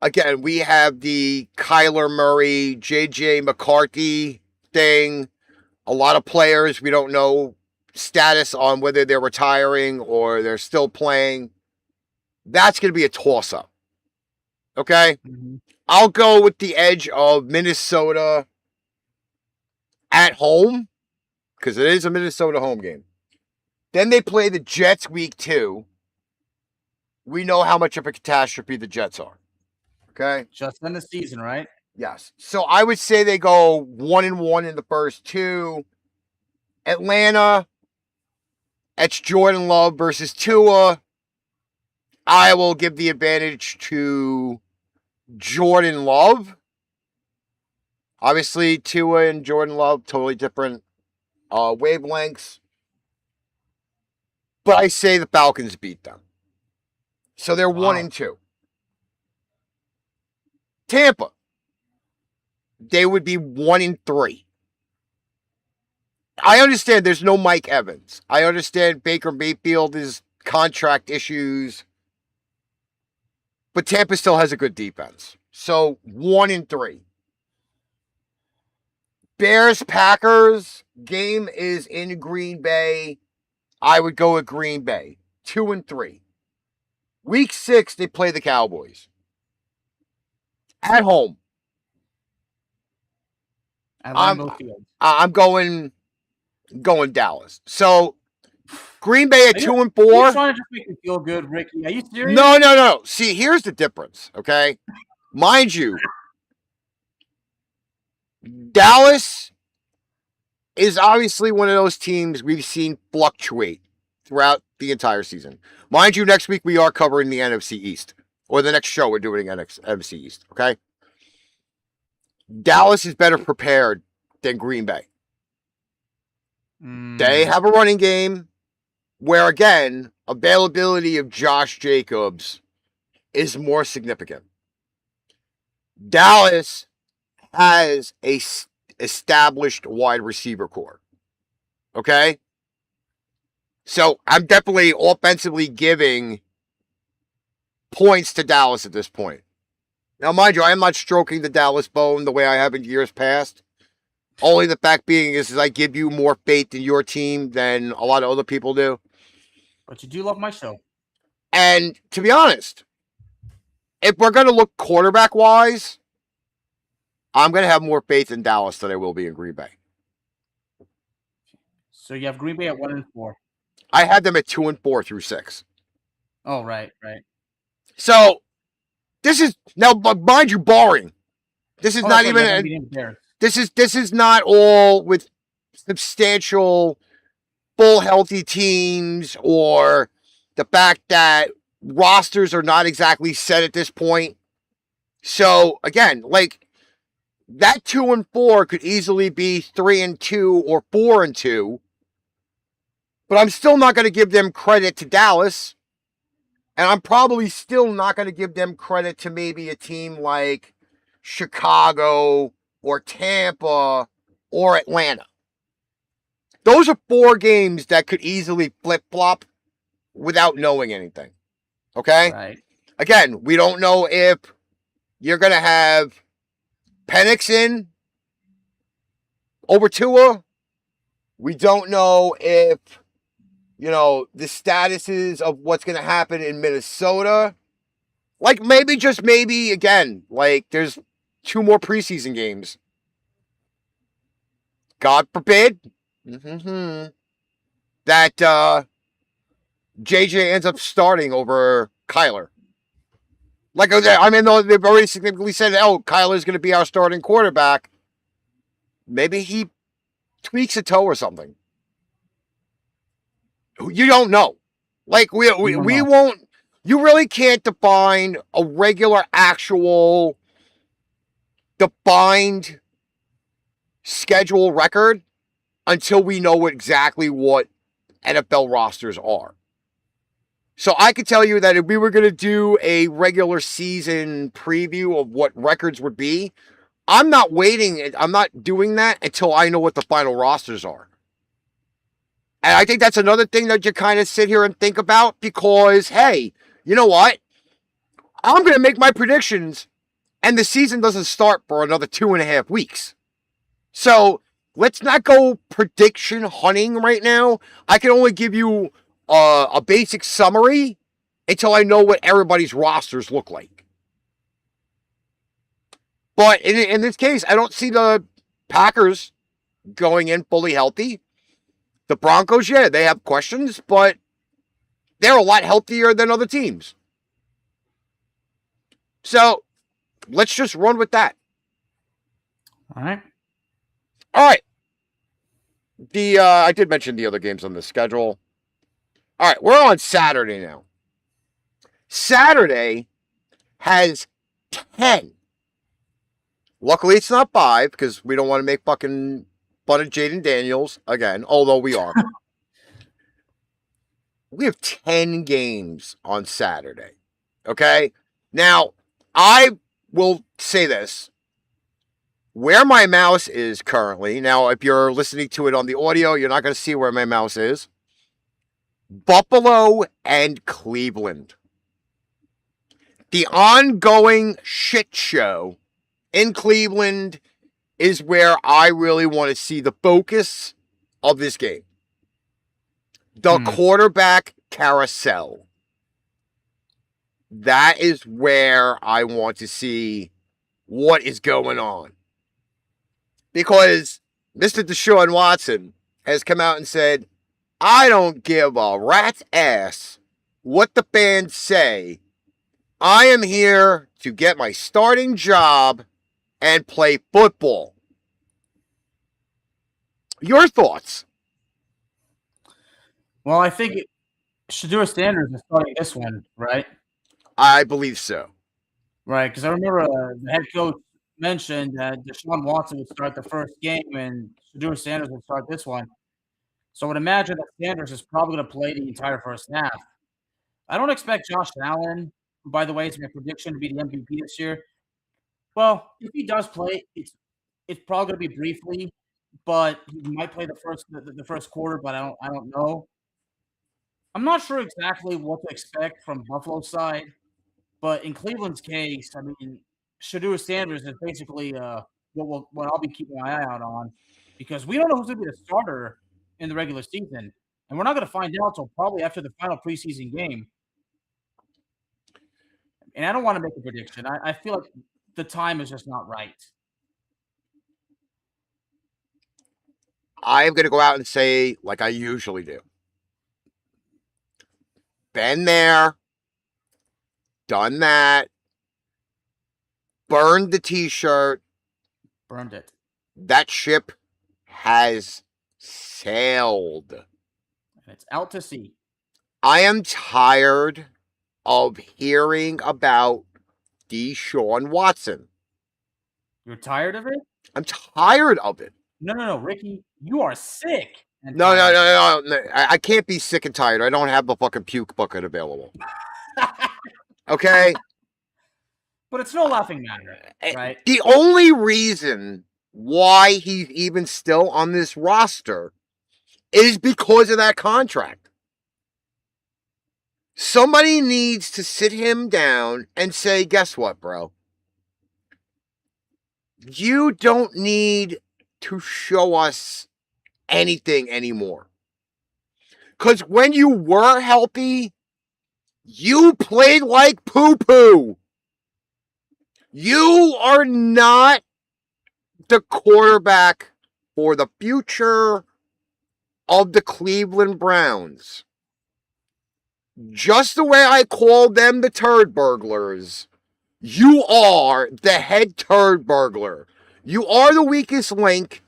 Again, we have the Kyler Murray, J.J. McCarthy thing. A lot of players, we don't know status on whether they're retiring or they're still playing. That's going to be a toss-up. Okay? Mm-hmm. I'll go with the edge of Minnesota at home because it is a Minnesota home game. Then they play the Jets week 2. We know how much of a catastrophe the Jets are. Okay? Just in the season, right? Yes. So I would say they go 1-1 in the first 2. Atlanta, it's Jordan Love versus Tua. I will give the advantage to Jordan Love. Obviously, Tua and Jordan Love, totally different wavelengths. But I say the Falcons beat them. So they're 1-2. Tampa, they would be 1-3. I understand there's no Mike Evans. I understand Baker Mayfield is contract issues. But Tampa still has a good defense. So 1-3. Bears, Packers, game is in Green Bay. I would go with Green Bay. 2-3. Week 6, they play the Cowboys. At home. I'm going Dallas. So Green Bay at 2 and 4. Are you trying to just make me feel good, Ricky? Are you serious? No. See, here's the difference, okay? Mind you, Dallas is obviously one of those teams we've seen fluctuate throughout the entire season. Mind you, next week we are covering the NFC East. Or the next show we're doing NFC East, okay? Dallas is better prepared than Green Bay. They have a running game where, again, availability of Josh Jacobs is more significant. Dallas has a established wide receiver core. Okay? So I'm definitely offensively giving points to Dallas at this point. Now, mind you, I am not stroking the Dallas bone the way I have in years past. Only the fact being is I give you more faith in your team than a lot of other people do. But you do love my show. And to be honest, if we're going to look quarterback-wise, I'm going to have more faith in Dallas than I will be in Green Bay. So you have Green Bay at 1 and 4. I had them at 2 and 4 through 6. Oh, right. So this is now, mind you, barring. This is not even. This is not all with substantial, full healthy teams or the fact that rosters are not exactly set at this point. So again, like that 2 and 4 could easily be 3 and 2 or 4 and 2. But I'm still not going to give them credit to Dallas. And I'm probably still not going to give them credit to maybe a team like Chicago or Tampa or Atlanta. Those are 4 games that could easily flip-flop without knowing anything. Okay? Right. Again, we don't know if you're going to have Penix in over Tua. We don't know if, you know, the statuses of what's going to happen in Minnesota. Like, maybe, just maybe, again, like, there's 2 more preseason games. God forbid that JJ ends up starting over Kyler. Like, I mean, they've already significantly said, oh, Kyler's going to be our starting quarterback. Maybe he tweaks a toe or something. You don't know. Like, we won't. You really can't define a regular, actual, defined schedule record until we know exactly what NFL rosters are. So I could tell you that if we were going to do a regular season preview of what records would be, I'm not doing that until I know what the final rosters are. And I think that's another thing that you kind of sit here and think about because, hey, you know what? I'm going to make my predictions and the season doesn't start for another 2.5 weeks. So let's not go prediction hunting right now. I can only give you a basic summary until I know what everybody's rosters look like. But in this case, I don't see the Packers going in fully healthy. The Broncos, yeah, they have questions, but they're a lot healthier than other teams. So let's just run with that. All right. I did mention the other games on the schedule. All right, we're on Saturday now. Saturday has 10. Luckily, it's not 5 because we don't want to make fucking fun of Jaden Daniels again, although we are. We have 10 games on Saturday. Okay? Now, I will say this. Where my mouse is currently, now if you're listening to it on the audio, you're not going to see where my mouse is. Buffalo and Cleveland. The ongoing shit show in Cleveland is where I really want to see the focus of this game. The quarterback carousel. That is where I want to see what is going on. Because Mr. Deshaun Watson has come out and said, I don't give a rat's ass what the fans say. I am here to get my starting job and play football. Your thoughts? Well, I think Shedeur Sanders is starting this one, right? I believe so. Right, because I remember the head coach mentioned that Deshaun Watson would start the first game and Shedeur Sanders would start this one. So I would imagine that Sanders is probably going to play the entire first half. I don't expect Josh Allen, who, by the way, is my prediction to be the MVP this year. Well, if he does play, it's probably going to be briefly, but he might play the first quarter. But I don't know. I'm not sure exactly what to expect from Buffalo's side, but in Cleveland's case, I mean, Shedeur Sanders is basically what I'll be keeping my eye out on because we don't know who's going to be the starter in the regular season, and we're not going to find out until probably after the final preseason game. And I don't want to make a prediction. I feel like the time is just not right. I'm going to go out and say, like I usually do, been there, done that, burned the t-shirt. Burned it. That ship has sailed. And it's out to sea. I am tired of hearing about Deshaun Watson. You're tired of it? I'm tired of it. No, Ricky, you are sick. No. I can't be sick and tired. I don't have the fucking puke bucket available. Okay? But it's no laughing matter, right? The only reason why he's even still on this roster is because of that contract. Somebody needs to sit him down and say, guess what, bro? You don't need to show us anything anymore. Because when you were healthy, you played like poo-poo. You are not the quarterback for the future of the Cleveland Browns. Just the way I called them the turd burglars, you are the head turd burglar. You are the weakest link.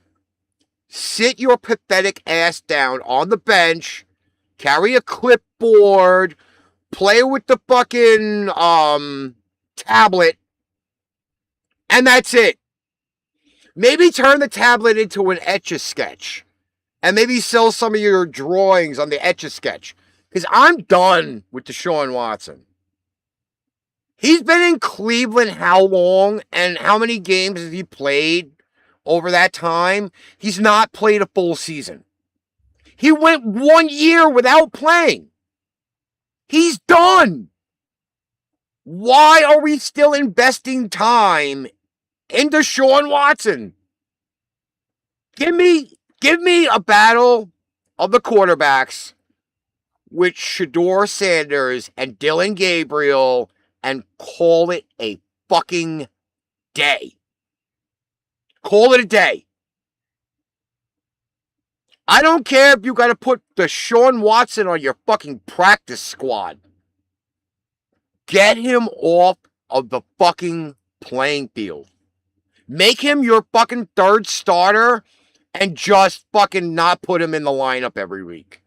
Sit your pathetic ass down on the bench, carry a clipboard, play with the fucking tablet, and that's it. Maybe turn the tablet into an Etch-a-Sketch. And maybe sell some of your drawings on the Etch-a-Sketch. Because I'm done with Deshaun Watson. He's been in Cleveland how long? And how many games has he played over that time? He's not played a full season. He went 1 year without playing. He's done. Why are we still investing time in Deshaun Watson? Give me a battle of the quarterbacks with Shedeur Sanders and Dylan Gabriel and call it a fucking day. Call it a day. I don't care if you got to put Deshaun Watson on your fucking practice squad. Get him off of the fucking playing field. Make him your fucking third starter and just fucking not put him in the lineup every week.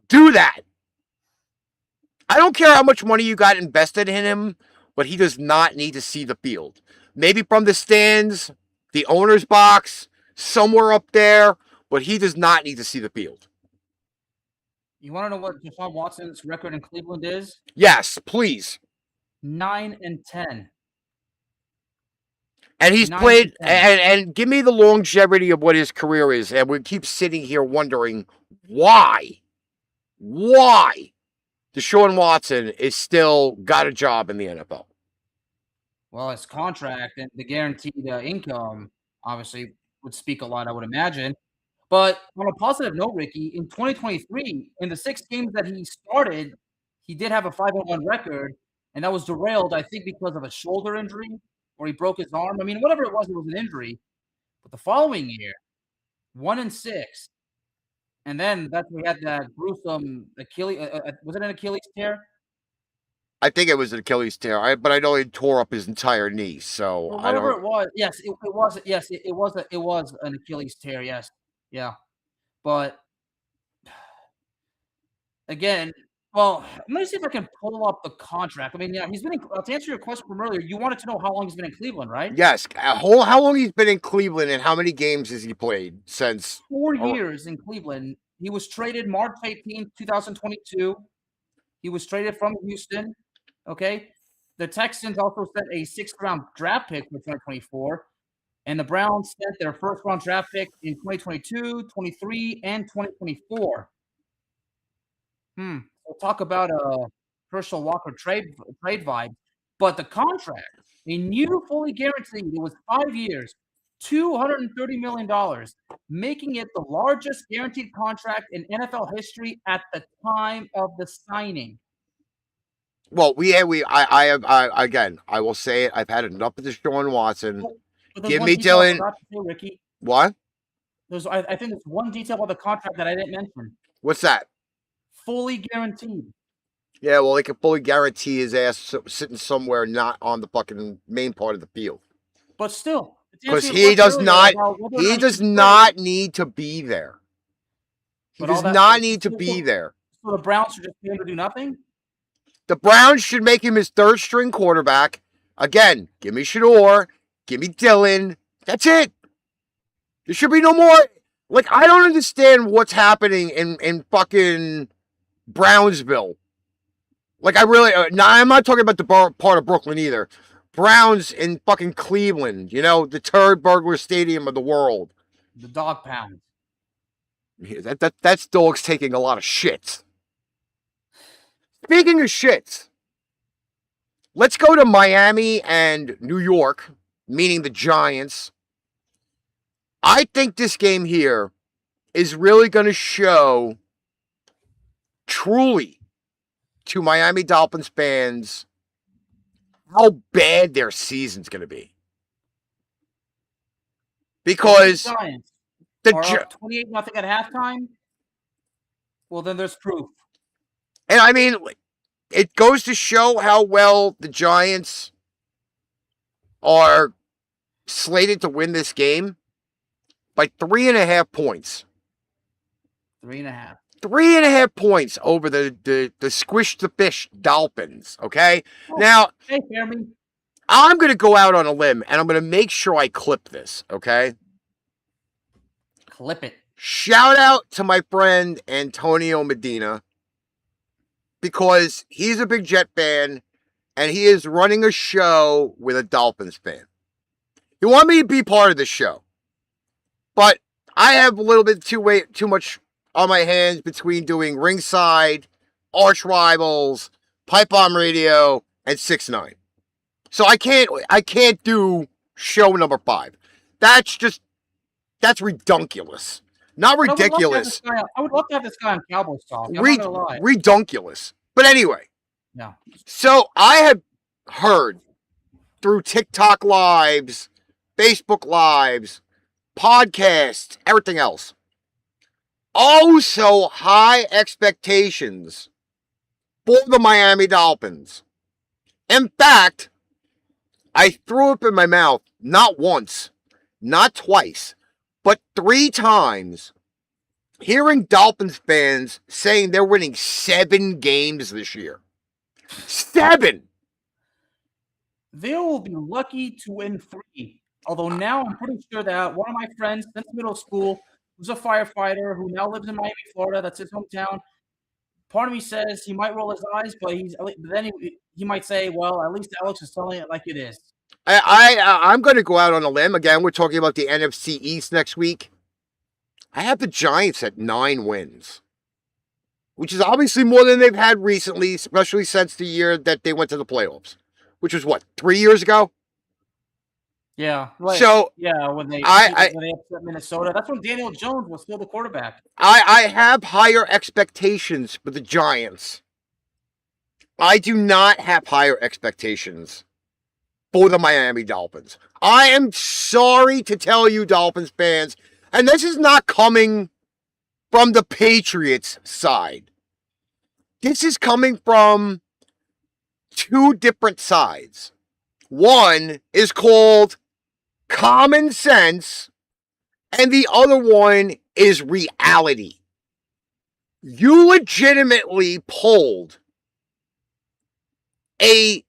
Do that. I don't care how much money you got invested in him, but he does not need to see the field. Maybe from the stands, the owner's box, somewhere up there, but he does not need to see the field. You want to know what Deshaun Watson's record in Cleveland is? Yes, please. 9-10. And he's played, and give me the longevity of what his career is. And we keep sitting here wondering why Deshaun Watson is still got a job in the NFL. Well, his contract and the guaranteed income obviously would speak a lot, I would imagine. But on a positive note, Ricky, in 2023, in the 6 games that he started, he did have a 5-1 record, and that was derailed, I think, because of a shoulder injury or he broke his arm. I mean, whatever it was an injury. But the following year, 1-6. And then that's when we had that gruesome Achilles. Was it an Achilles tear? I think it was an Achilles tear, but I know he tore up his entire knee. So Or I whatever don't. it was. Yes, it was. Yes, it was an Achilles tear. Yes, yeah. But again, well, let me see if I can pull up the contract. I mean, yeah, he's been in, to answer your question from earlier. You wanted to know how long he's been in Cleveland, right? Yes, how long he's been in Cleveland and how many games has he played since? 4 years in Cleveland. He was traded March 18th, 2022. He was traded from Houston. Okay. The Texans also sent a 6th-round draft pick for 2024, and the Browns sent their 1st-round draft pick in 2022, 23, and 2024. We'll talk about a Herschel Walker trade vibe, but the contract, a new fully guaranteed, it was 5 years, $230 million, making it the largest guaranteed contract in NFL history at the time of the signing. Well, again, I will say it. I've had enough of Deshaun Watson. Give me Dylan. Ricky. What? I think there's one detail about the contract that I didn't mention. What's that? Fully guaranteed. Yeah, well, they can fully guarantee his ass sitting somewhere not on the fucking main part of the field. But still, because he does not need to be there. He does not need to be there. So the Browns should just be able to do nothing? The Browns should make him his 3rd-string quarterback. Again, give me Shador. Give me Dylan. That's it. There should be no more. Like, I don't understand what's happening in fucking Brownsville. Like, I'm not talking about the part of Brooklyn either. Browns in fucking Cleveland. You know, the third burglar stadium of the world. The dog pound. Yeah, that's dogs taking a lot of shits. Speaking of shits, let's go to Miami and New York, meaning the Giants. I think this game here is really going to show truly to Miami Dolphins fans how bad their season's going to be. Because the Giants are 28-0 at halftime. Well, then there's proof. And I mean, it goes to show how well the Giants are slated to win this game by 3.5 points. 3.5. 3.5 points over the squish the fish Dolphins. Okay. Oh, now, hey, Jeremy. I'm going to go out on a limb and I'm going to make sure I clip this. Okay. Clip it. Shout out to my friend Antonio Medina, because he's a big Jet fan and he is running a show with a Dolphins fan. He wanted me to be part of the show, but I have a little bit too much on my hands between doing Ringside, Archrivals, Pipe Bomb Radio, and 6ix9ine. So I can't do show number 5. That's redunculous. Not ridiculous. I would love to have this guy on Cowboys Talk. I'm not gonna lie. Redunculous. But anyway. No. So I have heard through TikTok lives, Facebook lives, podcasts, everything else. Also high expectations for the Miami Dolphins. In fact, I threw up in my mouth not once, not twice, but 3 times, hearing Dolphins fans saying they're winning 7 games this year. 7! They will be lucky to win 3. Although now I'm pretty sure that one of my friends since middle school, who's a firefighter, who now lives in Miami, Florida, that's his hometown, part of me says he might roll his eyes, but then he might say, well, at least Alex is telling it like it is. I'm going to go out on a limb. Again, we're talking about the NFC East next week. I have the Giants at 9 wins, which is obviously more than they've had recently, especially since the year that they went to the playoffs, which was what, 3 years ago? Yeah. Right. So when they upset Minnesota, that's when Daniel Jones was still the quarterback. I have higher expectations for the Giants. I do not have higher expectations for the Miami Dolphins. I am sorry to tell you, Dolphins fans, And this is not coming from the Patriots side. This is coming from two different sides. One is called common sense, and the other one is reality. You legitimately pulled a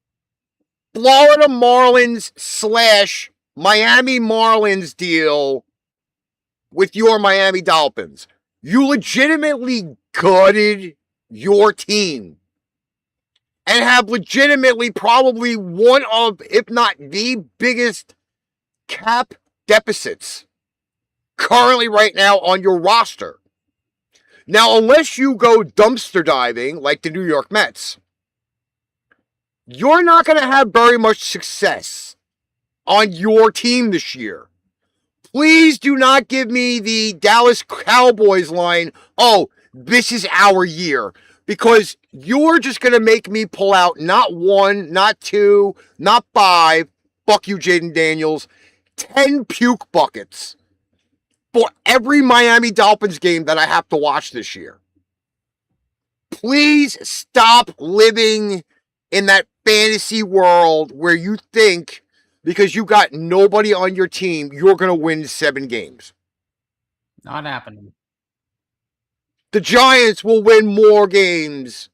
Florida Marlins / Miami Marlins deal with your Miami Dolphins. You legitimately gutted your team and have legitimately probably one of, if not the biggest cap deficits currently right now on your roster. Now, unless you go dumpster diving like the New York Mets, you're not going to have very much success on your team this year. Please do not give me the Dallas Cowboys line, oh, this is our year. Because you're just going to make me pull out not one, not two, not five, fuck you, Jaden Daniels, 10 puke buckets for every Miami Dolphins game that I have to watch this year. Please stop living in that fantasy world where you think because you got nobody on your team, you're going to win 7 games. Not happening. The Giants will win more games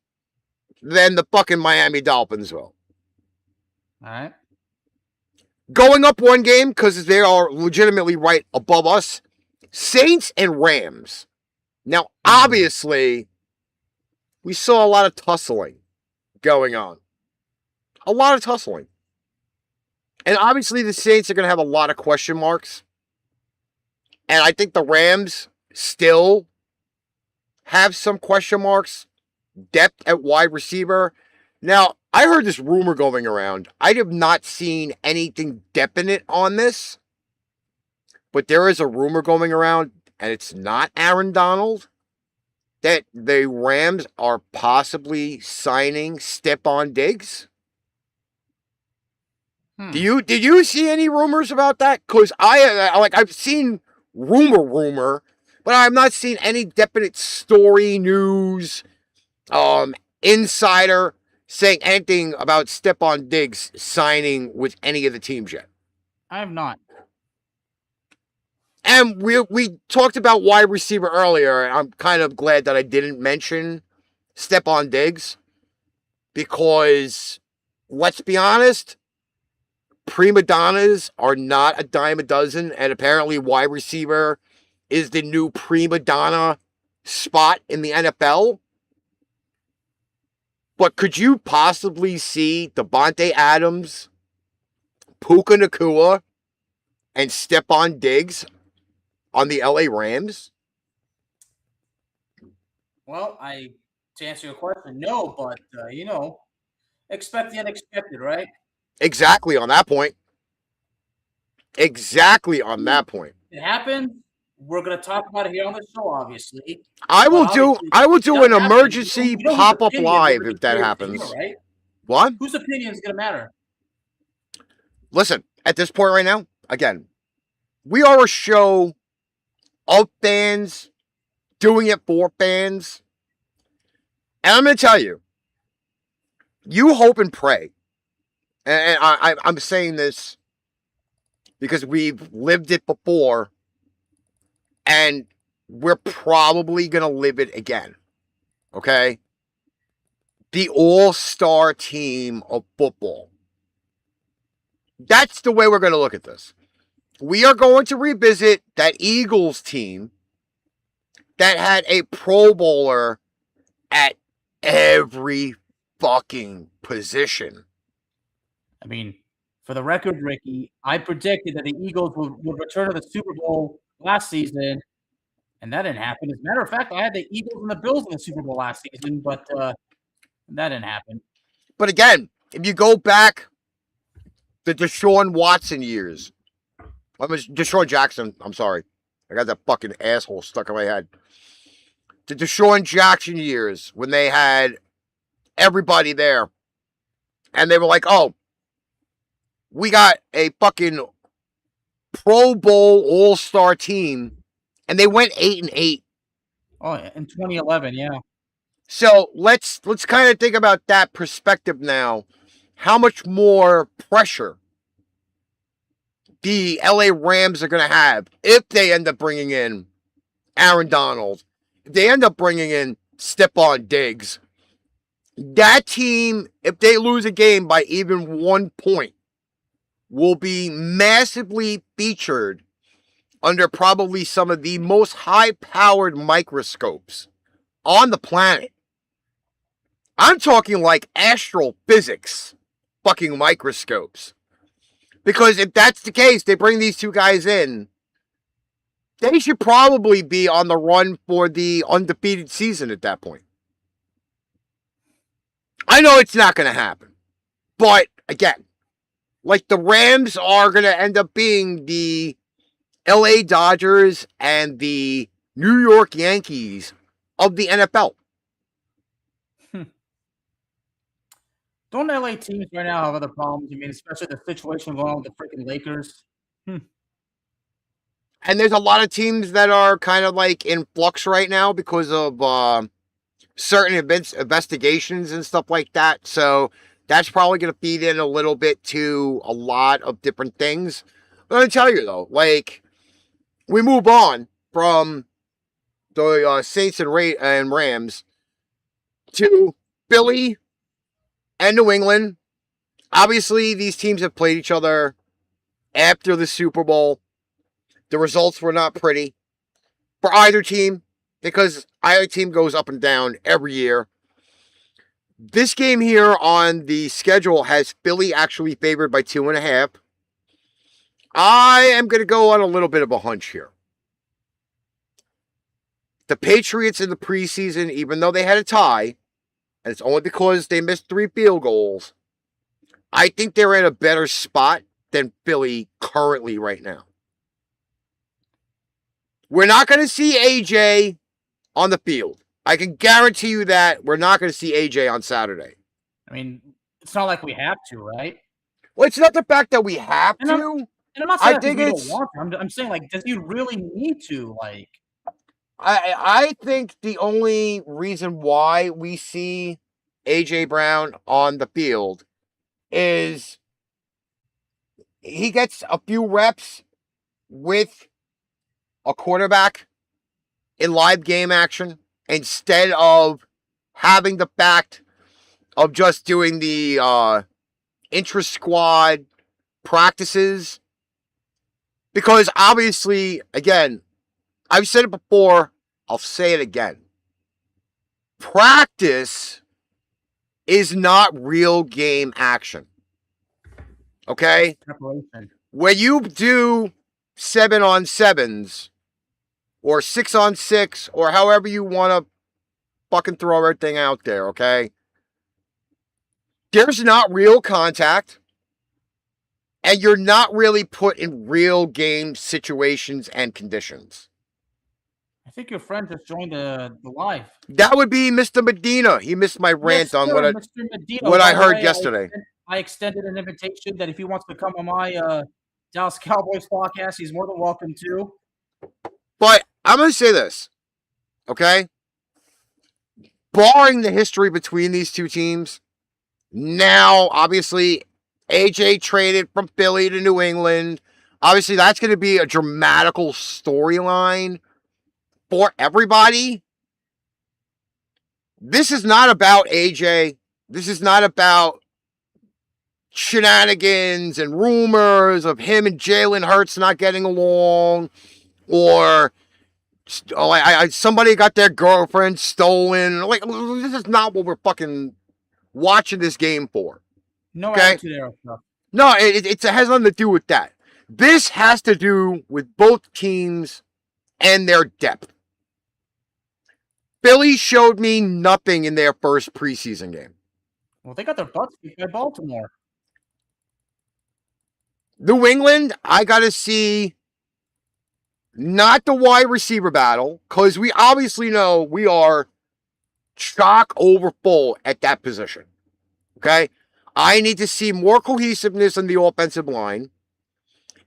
than the fucking Miami Dolphins will. All right. Going up one game because they are legitimately right above us. Saints and Rams. Now, obviously, we saw a lot of tussling going on. A lot of tussling. And obviously, the Saints are going to have a lot of question marks. And I think the Rams still have some question marks. Depth at wide receiver. Now, I heard this rumor going around. I have not seen anything definite on this. But there is a rumor going around, and it's not Aaron Donald, that the Rams are possibly signing Stephon Diggs. Did you see any rumors about that? Because I've seen rumor, but I've not seen any definite story, news, insider saying anything about Stephon Diggs signing with any of the teams yet. I have not. And we talked about wide receiver earlier, and I'm kind of glad that I didn't mention Stephon Diggs because, let's be honest, prima donnas are not a dime a dozen, and apparently wide receiver is the new prima donna spot in the NFL. But could you possibly see Devontae Adams, Puka Nacua, and Stephon Diggs on the LA Rams? Well, to answer your question, no, but expect the unexpected, right? Exactly on that point. Exactly on that point. It happened. We're gonna talk about it here on the show, obviously. I will do an emergency pop-up live if that happens. Here, right? What? Whose opinion is gonna matter? Listen, at this point right now, again, we are a show of fans doing it for fans. And I'm going to tell you, you hope and pray. And I'm saying this because we've lived it before and we're probably going to live it again. Okay? The all-star team of football. That's the way we're going to look at this. We are going to revisit that Eagles team that had a Pro Bowler at every fucking position. I mean, for the record, Ricky, I predicted that the Eagles would return to the Super Bowl last season, and that didn't happen. As a matter of fact, I had the Eagles and the Bills in the Super Bowl last season, but that didn't happen. But again, if you go back the Deshaun Watson years, Deshaun Jackson, I'm sorry. I got that fucking asshole stuck in my head. The Deshaun Jackson years when they had everybody there. And they were like, oh, we got a fucking Pro Bowl all-star team and they went 8-8. Oh, in 2011, yeah. So let's kind of think about that perspective now. How much more pressure the LA Rams are going to have if they end up bringing in Aaron Donald, if they end up bringing in Stephon Diggs. That team, if they lose a game by even 1 point, will be massively featured under probably some of the most high-powered microscopes on the planet. I'm talking like astrophysics fucking microscopes. Because if that's the case, they bring these two guys in, they should probably be on the run for the undefeated season at that point. I know it's not going to happen. But, again, like the Rams are going to end up being the LA Dodgers and the New York Yankees of the NFL. Don't LA teams right now have other problems? I mean, especially the situation going on with the freaking Lakers. And there's a lot of teams that are kind of like in flux right now because of certain investigations and stuff like that. So that's probably going to feed in a little bit to a lot of different things. But I'm going to tell you, though, like, we move on from the Saints and Rams to Philly and New England. Obviously, these teams have played each other after the Super Bowl. The results were not pretty for either team because either team goes up and down every year. This game here on the schedule has Philly actually favored by 2.5. I am going to go on a little bit of a hunch here. The Patriots in the preseason, even though they had a tie, and it's only because they missed 3 field goals, I think they're in a better spot than Philly currently right now. We're not going to see AJ on the field. I can guarantee you that we're not going to see AJ on Saturday. I mean, it's not like we have to, right? Well, it's not the fact that we have And to. I'm not saying I think we it's. don't want to. I'm saying, like, does he really need to? Like, I think the only reason why we see AJ Brown on the field is he gets a few reps with a quarterback in live game action instead of having the fact of just doing the intra-squad practices. Because obviously, again, I've said it before, I'll say it again. Practice is not real game action. Okay? preparation. When you do 7-on-7s or 6-on-6 or however you want to fucking throw everything out there, okay? There's not real contact. And you're not really put in real game situations and conditions. I think your friend just joined the live. That would be Mr. Medina. He missed my rant on what Mr. Medina, what by I the heard way, yesterday. I extended an invitation that if he wants to come on my Dallas Cowboys podcast, he's more than welcome to. But I'm going to say this, okay? Barring the history between these two teams, now, obviously, AJ traded from Philly to New England. Obviously, that's going to be a dramatical storyline for everybody. This is not about AJ. This is not about shenanigans and rumors of him and Jalen Hurts not getting along, or somebody got their girlfriend stolen. Like, this is not what we're fucking watching this game for. No Okay? attitude era stuff. No, it has nothing to do with that. This has to do with both teams and their depth. Philly showed me nothing in their first preseason game. Well, they got their butts beat by Baltimore. New England, I got to see not the wide receiver battle, because we obviously know we are chock over full at that position. Okay? I need to see more cohesiveness in the offensive line.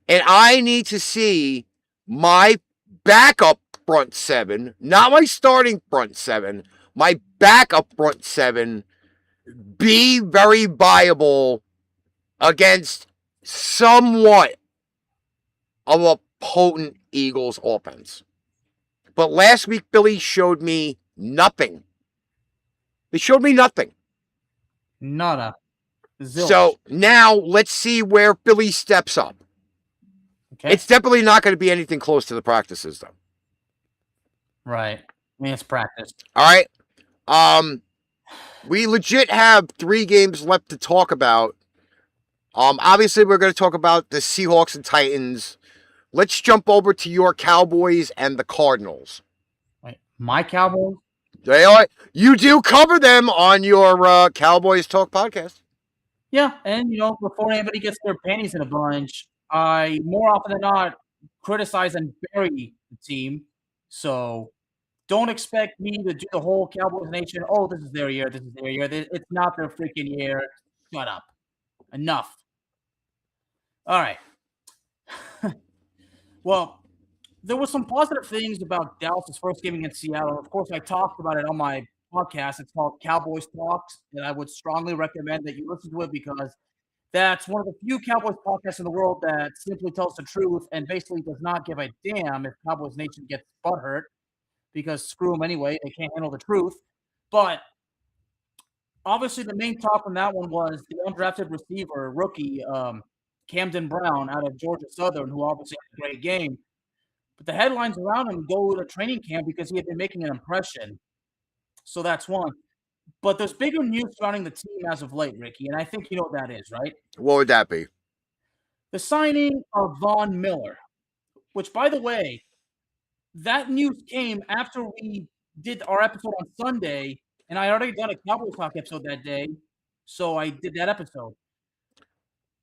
And I need to see my backup front seven, not my starting front seven, my backup front seven, be very viable against somewhat of a potent Eagles offense. But last week, Philly showed me nothing. They showed me nothing. Nada. Zilch. So now let's see where Philly steps up. Okay. It's definitely not going to be anything close to the practices, though. Right. I mean, it's practice. All right. We legit have 3 games left to talk about. Obviously, we're going to talk about the Seahawks and Titans. Let's jump over to your Cowboys and the Cardinals. Wait, my Cowboys? They are. You do cover them on your Cowboys Talk podcast. Yeah, and before anybody gets their panties in a bunch, I more often than not criticize and bury the team. So don't expect me to do the whole Cowboys Nation. Oh, this is their year. This is their year. It's not their freaking year. Shut up. Enough. All right. Well, there were some positive things about Dallas' first game against Seattle. Of course, I talked about it on my podcast. It's called Cowboys Talks, and I would strongly recommend that you listen to it because that's one of the few Cowboys podcasts in the world that simply tells the truth and basically does not give a damn if Cowboys Nation gets butthurt because screw them anyway. They can't handle the truth. But obviously, the main talk on that one was the undrafted receiver, rookie, Camden Brown out of Georgia Southern, who obviously had a great game. But the headlines around him go to training camp because he had been making an impression. So that's one. But there's bigger news surrounding the team as of late, Ricky, and I think you know what that is, right? What would that be? The signing of Von Miller, which, by the way, that news came after we did our episode on Sunday, and I already done a Cowboys Talk episode that day, so I did that episode.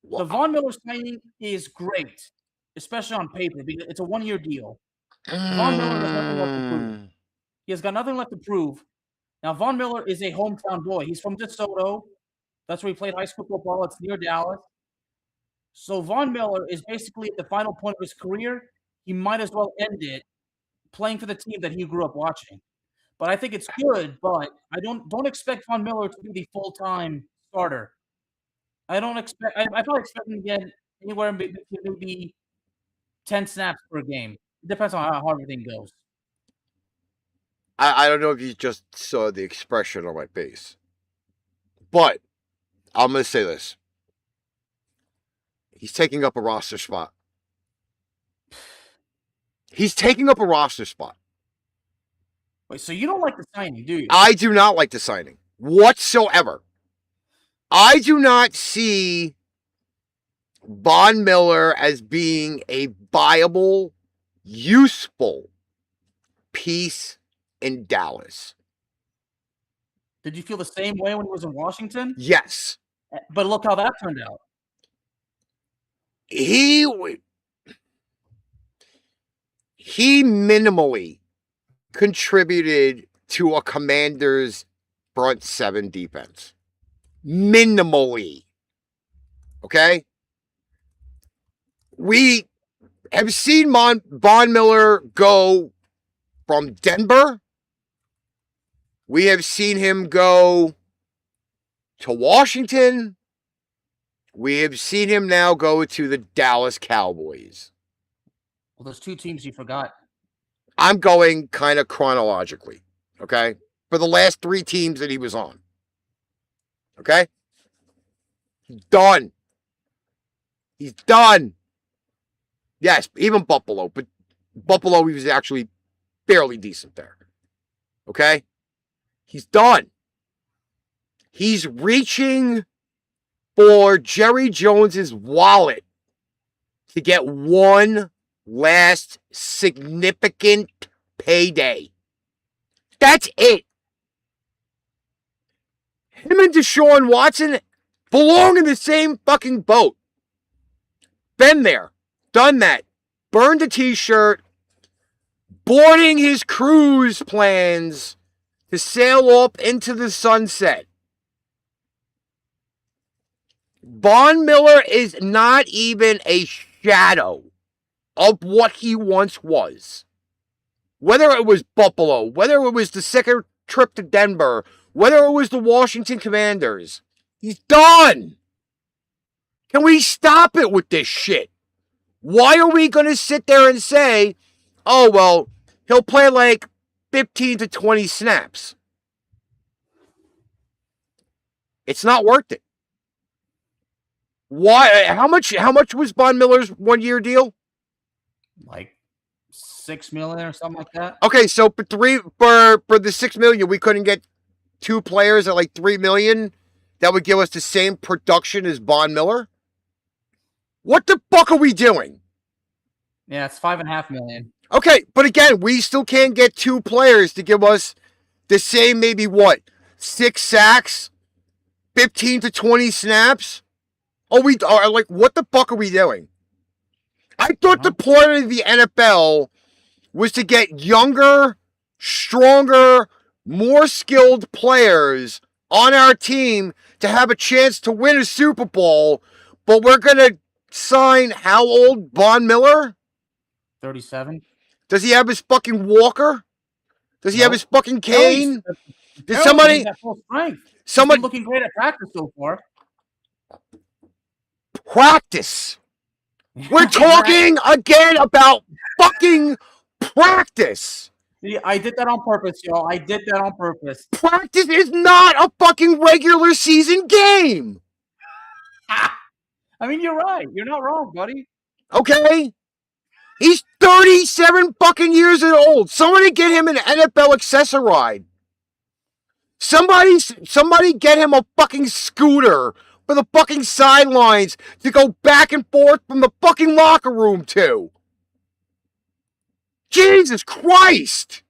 The Von Miller signing is great, especially on paper, because it's a 1-year deal. Von Miller has nothing left to prove. He has got nothing left to prove. Now, Von Miller is a hometown boy. He's from DeSoto. That's where he played high school football. It's near Dallas. So Von Miller is basically at the final point of his career. He might as well end it playing for the team that he grew up watching. But I think it's good, but I don't expect Von Miller to be the full-time starter. I probably expect him to get anywhere between maybe 10 snaps per game. It depends on how everything goes. I don't know if you just saw the expression on my face, but I'm going to say this. He's taking up a roster spot. He's taking up a roster spot. Wait, so you don't like the signing, do you? I do not like the signing whatsoever. I do not see Von Miller as being a viable, useful piece in Dallas. Did you feel the same way when he was in Washington? Yes. But look how that turned out. He minimally contributed to a Commander's front 7 defense. Minimally. Okay? We have seen Von Miller go from Denver. We have seen him go to Washington. We have seen him now go to the Dallas Cowboys. Well, there's 2 teams you forgot. I'm going kind of chronologically, okay? For the last 3 teams that he was on. Okay? He's done. He's done. Yes, even Buffalo, but Buffalo, he was actually fairly decent there. Okay? He's done. He's reaching for Jerry Jones's wallet to get one last significant payday. That's it. Him and Deshaun Watson belong in the same fucking boat. Been there. Done that. Burned a t-shirt. Boarding his cruise plans to sail off into the sunset. Von Miller is not even a shadow of what he once was. whether it was Buffalo, whether it was the second trip to Denver, whether it was the Washington Commanders. He's done. Can we stop it with this shit? Why are we going to sit there and say, oh, well, he'll play like 15 to 20 snaps? It's not worth it. Why? How much was Von Miller's 1 year deal? Like $6 million or something like that. Okay, so for the $6 million, we couldn't get two players at like $3 million that would give us the same production as Von Miller. What the fuck are we doing? Yeah, it's $5.5 million. Okay, but again, we still can't get two players to give us the same, maybe what, 6 sacks, 15 to 20 snaps. Oh, we are like, what the fuck are we doing? I thought the point of the NFL was to get younger, stronger, more skilled players on our team to have a chance to win a Super Bowl, but we're going to sign how old? Von Miller? 37. Does he have his fucking walker? Does he have his fucking cane? Did somebody? Someone looking great at practice so far. Practice. We're talking again about fucking practice. See, I did that on purpose, y'all. I did that on purpose. Practice is not a fucking regular season game. I mean, you're right. You're not wrong, buddy. Okay? He's 37 fucking years old. Somebody get him an NFL accessoride. Somebody get him a fucking scooter for the fucking sidelines to go back and forth from the fucking locker room to. Jesus Christ!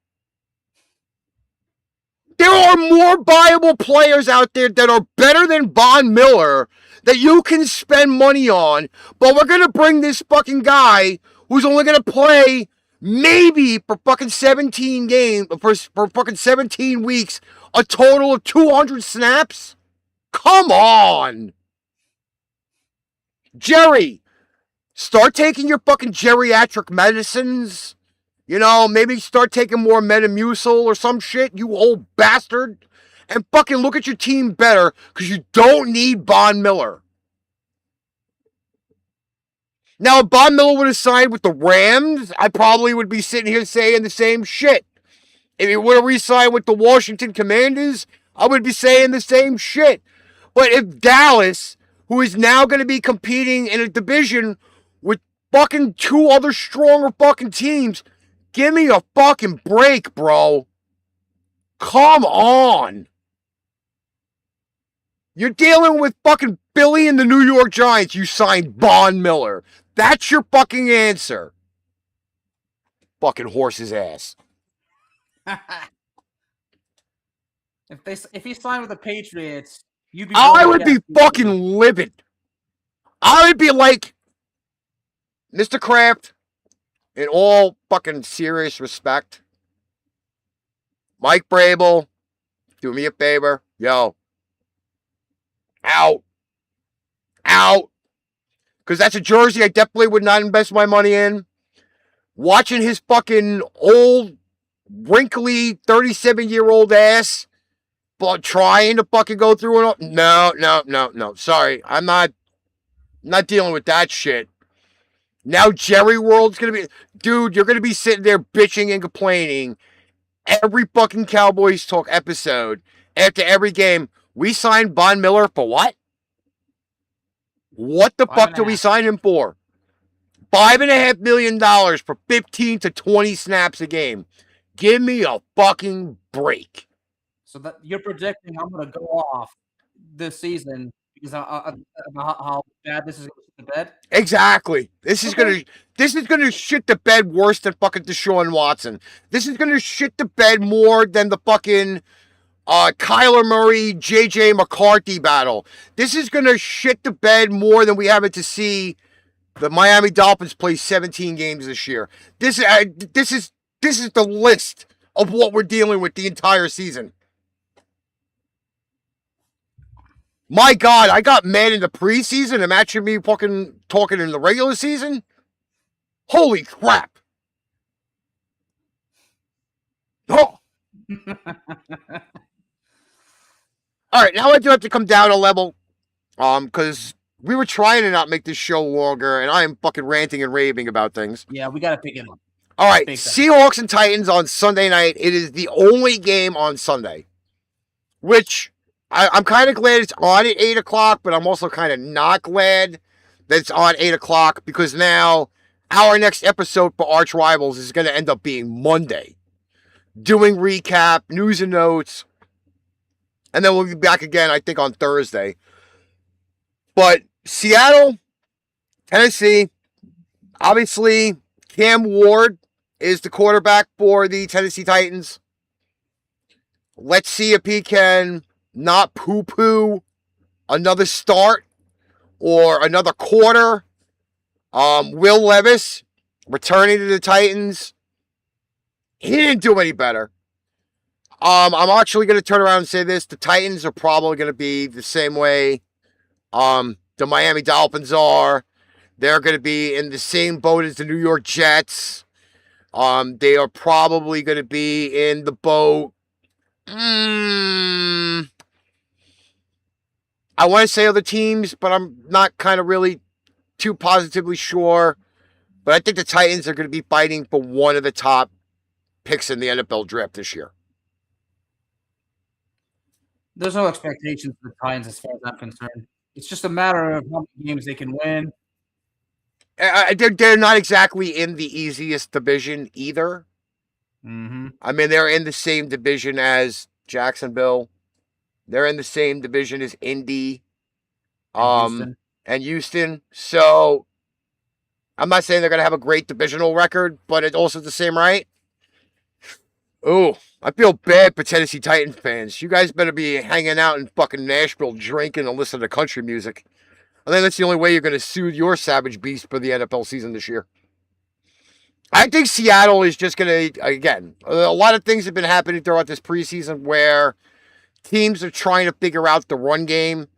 There are more viable players out there that are better than Von Miller that you can spend money on, but we're going to bring this fucking guy who's only going to play maybe for fucking 17 games, for fucking 17 weeks, a total of 200 snaps? Come on! Jerry, start taking your fucking geriatric medicines. You know, maybe start taking more Metamucil or some shit, you old bastard. And fucking look at your team better, because you don't need Von Miller. Now, if Von Miller would have signed with the Rams, I probably would be sitting here saying the same shit. If he would have re-signed with the Washington Commanders, I would be saying the same shit. But if Dallas, who is now going to be competing in a division with fucking two other stronger fucking teams, give me a fucking break, bro. Come on. You're dealing with fucking Billy and the New York Giants. You signed Von Miller. That's your fucking answer. Fucking horse's ass. If he signed with the Patriots, you'd be. I would be fucking livid. I would be like, Mr. Kraft, in all fucking serious respect, Mike Brable, do me a favor. Yo. Out. Because that's a jersey I definitely would not invest my money in. Watching his fucking old, wrinkly, 37-year-old ass, but trying to fucking go through it. No. Sorry. I'm not dealing with that shit. Now Jerry World's going to be... Dude, you're going to be sitting there bitching and complaining every fucking Cowboys Talk episode after every game. We signed Von Miller for what? What the fuck do we sign him for? $5.5 million for 15 to 20 snaps a game. Give me a fucking break. So that you're predicting I'm going to go off this season because how bad this is going to shit the bed? Exactly. This is gonna shit the bed worse than fucking Deshaun Watson. This is gonna shit the bed more than the fucking Kyler Murray, J.J. McCarthy battle. This is going to shit the bed more than we having to see the Miami Dolphins play 17 games this year. This is the list of what we're dealing with the entire season. My God, I got mad in the preseason. Imagine me fucking talking in the regular season. Holy crap. All right, now I do have to come down a level, because we were trying to not make this show longer, and I am fucking ranting and raving about things. Yeah, we got to pick it up. All right, Seahawks and Titans on Sunday night. It is the only game on Sunday, which I'm kind of glad it's on at 8 o'clock, but I'm also kind of not glad that it's on 8 o'clock, because now our next episode for Archrivals is going to end up being Monday, doing recap, news and notes, and then we'll be back again, I think, on Thursday. But Seattle, Tennessee, obviously Cam Ward is the quarterback for the Tennessee Titans. Let's see if he can not poo-poo another start or another quarter. Will Levis returning to the Titans. He didn't do any better. I'm actually going to turn around and say this. The Titans are probably going to be the same way the Miami Dolphins are. They're going to be in the same boat as the New York Jets. They are probably going to be in the boat. I want to say other teams, but I'm not kind of really too positively sure. But I think the Titans are going to be fighting for one of the top picks in the NFL draft this year. There's no expectations for the Titans as far as I'm concerned. It's just a matter of how many games they can win. They're not exactly in the easiest division either. Mm-hmm. I mean, they're in the same division as Jacksonville. They're in the same division as Indy, and Houston. So I'm not saying they're going to have a great divisional record, but it's also the same, right? Oh, I feel bad for Tennessee Titans fans. You guys better be hanging out in fucking Nashville drinking and listening to country music. I think that's the only way you're going to soothe your savage beast for the NFL season this year. I think Seattle is just going to, again, a lot of things have been happening throughout this preseason where teams are trying to figure out the run game.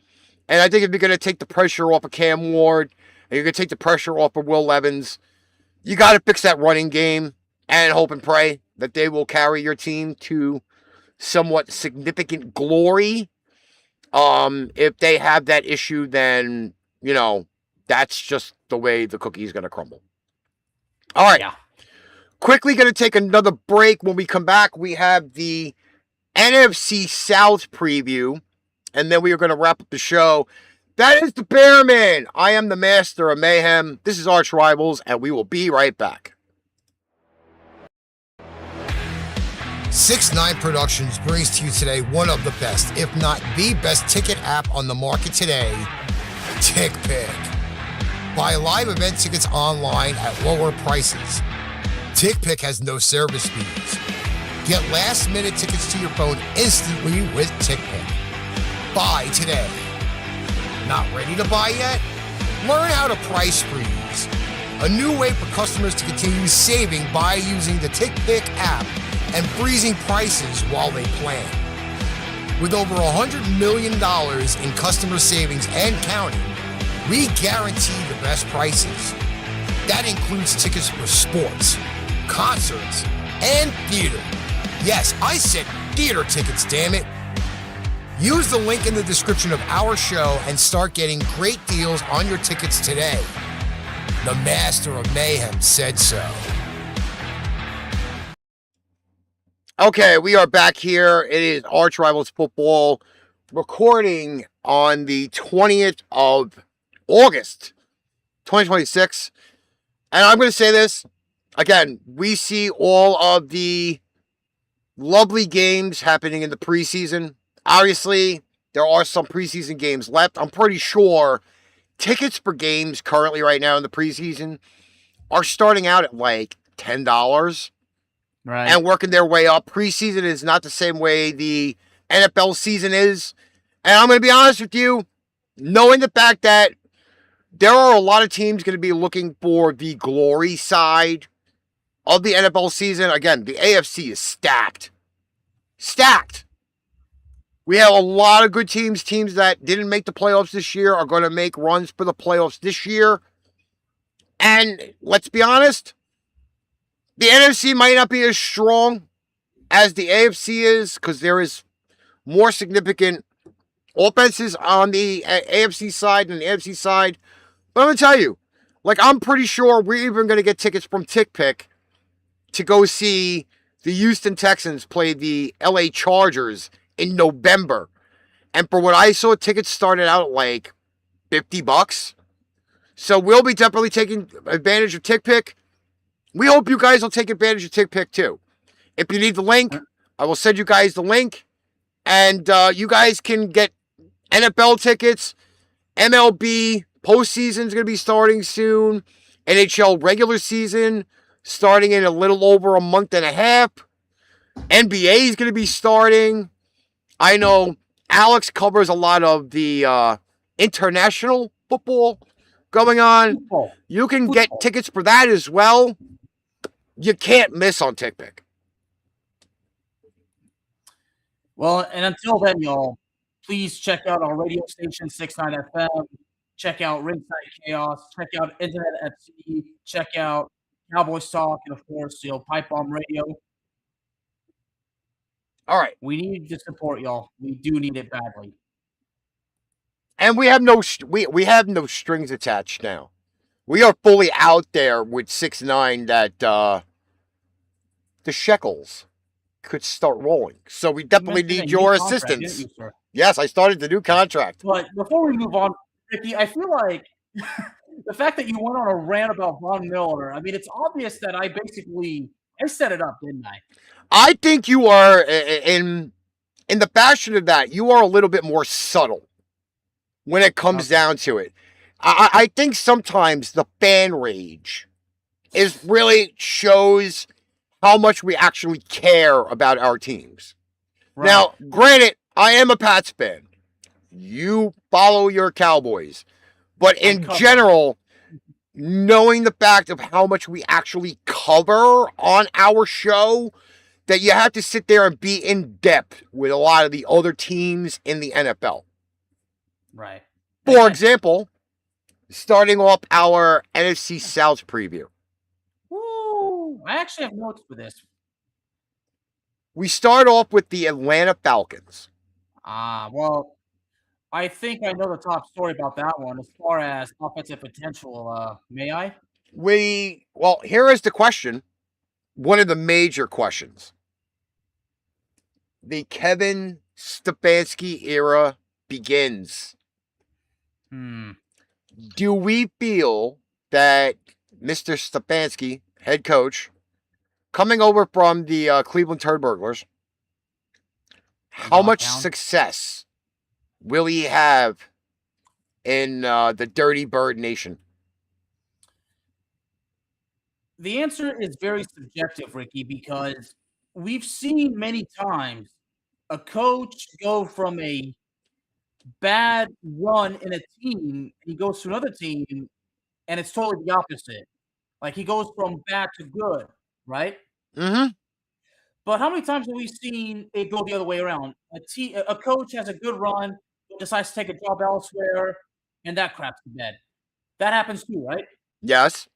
And I think if you're going to take the pressure off of Cam Ward and you're going to take the pressure off of Will Levis, you got to fix that running game and hope and pray that they will carry your team to somewhat significant glory. If they have that issue, then, you know, that's just the way the cookie is going to crumble. All right. Yeah. Quickly going to take another break. When we come back, we have the NFC South preview, and then we are going to wrap up the show. That is the Bearman. I am the Master of Mayhem. This is Archrivals, and we will be right back. 6ix9ine Productions brings to you today one of the best, if not the best ticket app on the market today, TickPick. Buy live event tickets online at lower prices. TickPick has no service fees. Get last-minute tickets to your phone instantly with TickPick. Buy today. Not ready to buy yet? Learn how to price freeze. A new way for customers to continue saving by using the TickPick app and freezing prices while they plan. With over $100 million in customer savings and counting, we guarantee the best prices. That includes tickets for sports, concerts, and theater. Yes, I said theater tickets, damn it. Use the link in the description of our show and start getting great deals on your tickets today. The Master of Mayhem said so. Okay, we are back here. It is Archrivals Football, recording on the 20th of August, 2026. And I'm going to say this. Again, we see all of the lovely games happening in the preseason. Obviously, there are some preseason games left. I'm pretty sure tickets for games currently right now in the preseason are starting out at like $10. Right. And working their way up. Preseason is not the same way the NFL season is. And I'm going to be honest with you, knowing the fact that there are a lot of teams going to be looking for the glory side of the NFL season. Again, the AFC is stacked. Stacked. We have a lot of good teams. Teams that didn't make the playoffs this year are going to make runs for the playoffs this year. And let's be honest, the NFC might not be as strong as the AFC is, because there is more significant offenses on the AFC side than the NFC side. But I'm going to tell you, like, I'm pretty sure we're even going to get tickets from TickPick to go see the Houston Texans play the LA Chargers in November. And for what I saw, tickets started out like $50. So we'll be definitely taking advantage of TickPick. We hope you guys will take advantage of TickPick too. If you need the link, I will send you guys the link. And you guys can get NFL tickets. MLB postseason is going to be starting soon. NHL regular season starting in a little over a month and a half. NBA is going to be starting. I know Alex covers a lot of the international football going on. You can get tickets for that as well. You can't miss on TickPick. Well, and until then, y'all, please check out our radio station, 69 FM. Check out Ringside Chaos. Check out Internet FC. Check out Cowboys Talk. And, of course, Pipe Bomb Radio. All right. We need the support, y'all. We do need it badly. And we have no strings attached now. We are fully out there with 6ix9ine that the shekels could start rolling. So we definitely need your assistance. Yes, I started the new contract. But before we move on, Ricky, I feel like the fact that you went on a rant about Von Miller, I mean, it's obvious that I set it up, didn't I? I think you are, in the fashion of that, you are a little bit more subtle when it comes down to it. I think sometimes the fan rage really shows how much we actually care about our teams. Right. Now, granted, I am a Pats fan. You follow your Cowboys. But in general, knowing the fact of how much we actually cover on our show, that you have to sit there and be in depth with a lot of the other teams in the NFL. Right. For example, starting off our NFC South preview. Woo! I actually have notes for this. We start off with the Atlanta Falcons. Well, I think I know the top story about that one as far as offensive potential. May I? Well, here is the question. One of the major questions. The Kevin Stefanski era begins. Do we feel that Mr. Stefanski, head coach, coming over from the Cleveland Turnburglars, how much success will he have in the Dirty Bird Nation? The answer is very subjective, Ricky, because we've seen many times a coach go from a bad run in a team, he goes to another team, and it's totally the opposite. Like, he goes from bad to good, right? Mm-hmm. But how many times have we seen it go the other way around? A coach has a good run, decides to take a job elsewhere, and that craps to bed. That happens too, right? Yes.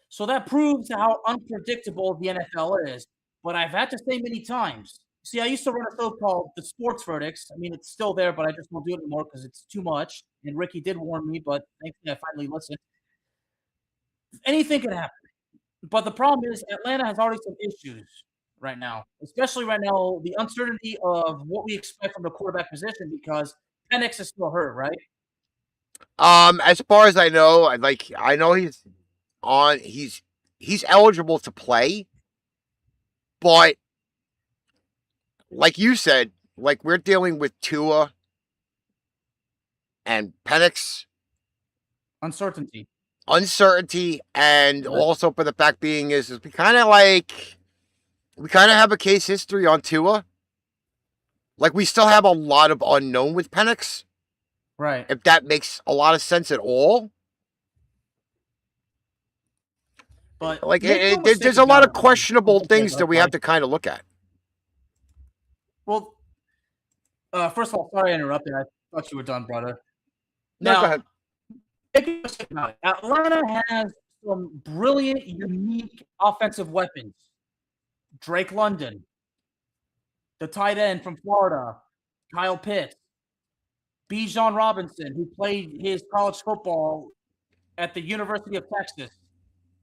So that proves how unpredictable the NFL is. But I've had to say many times, see, I used to run a show called The Sports Verdicts. I mean, it's still there, but I just won't do it anymore because it's too much. And Ricky did warn me, but thankfully I finally listened. Anything can happen. But the problem is Atlanta has already some issues right now, especially right now, the uncertainty of what we expect from the quarterback position because Penix is still hurt, right? As far as I know, I know he's eligible to play, but like you said, like we're dealing with Tua and Penix. Uncertainty, and also for the fact being is we kind of have a case history on Tua. Like we still have a lot of unknown with Penix. Right. If that makes a lot of sense at all. But like there's a lot of questionable things that we have to kind of look at. Well, first of all, sorry I interrupted. I thought you were done, brother. No, go ahead. Atlanta has some brilliant, unique offensive weapons. Drake London, the tight end from Florida, Kyle Pitts, Bijan Robinson, who played his college football at the University of Texas,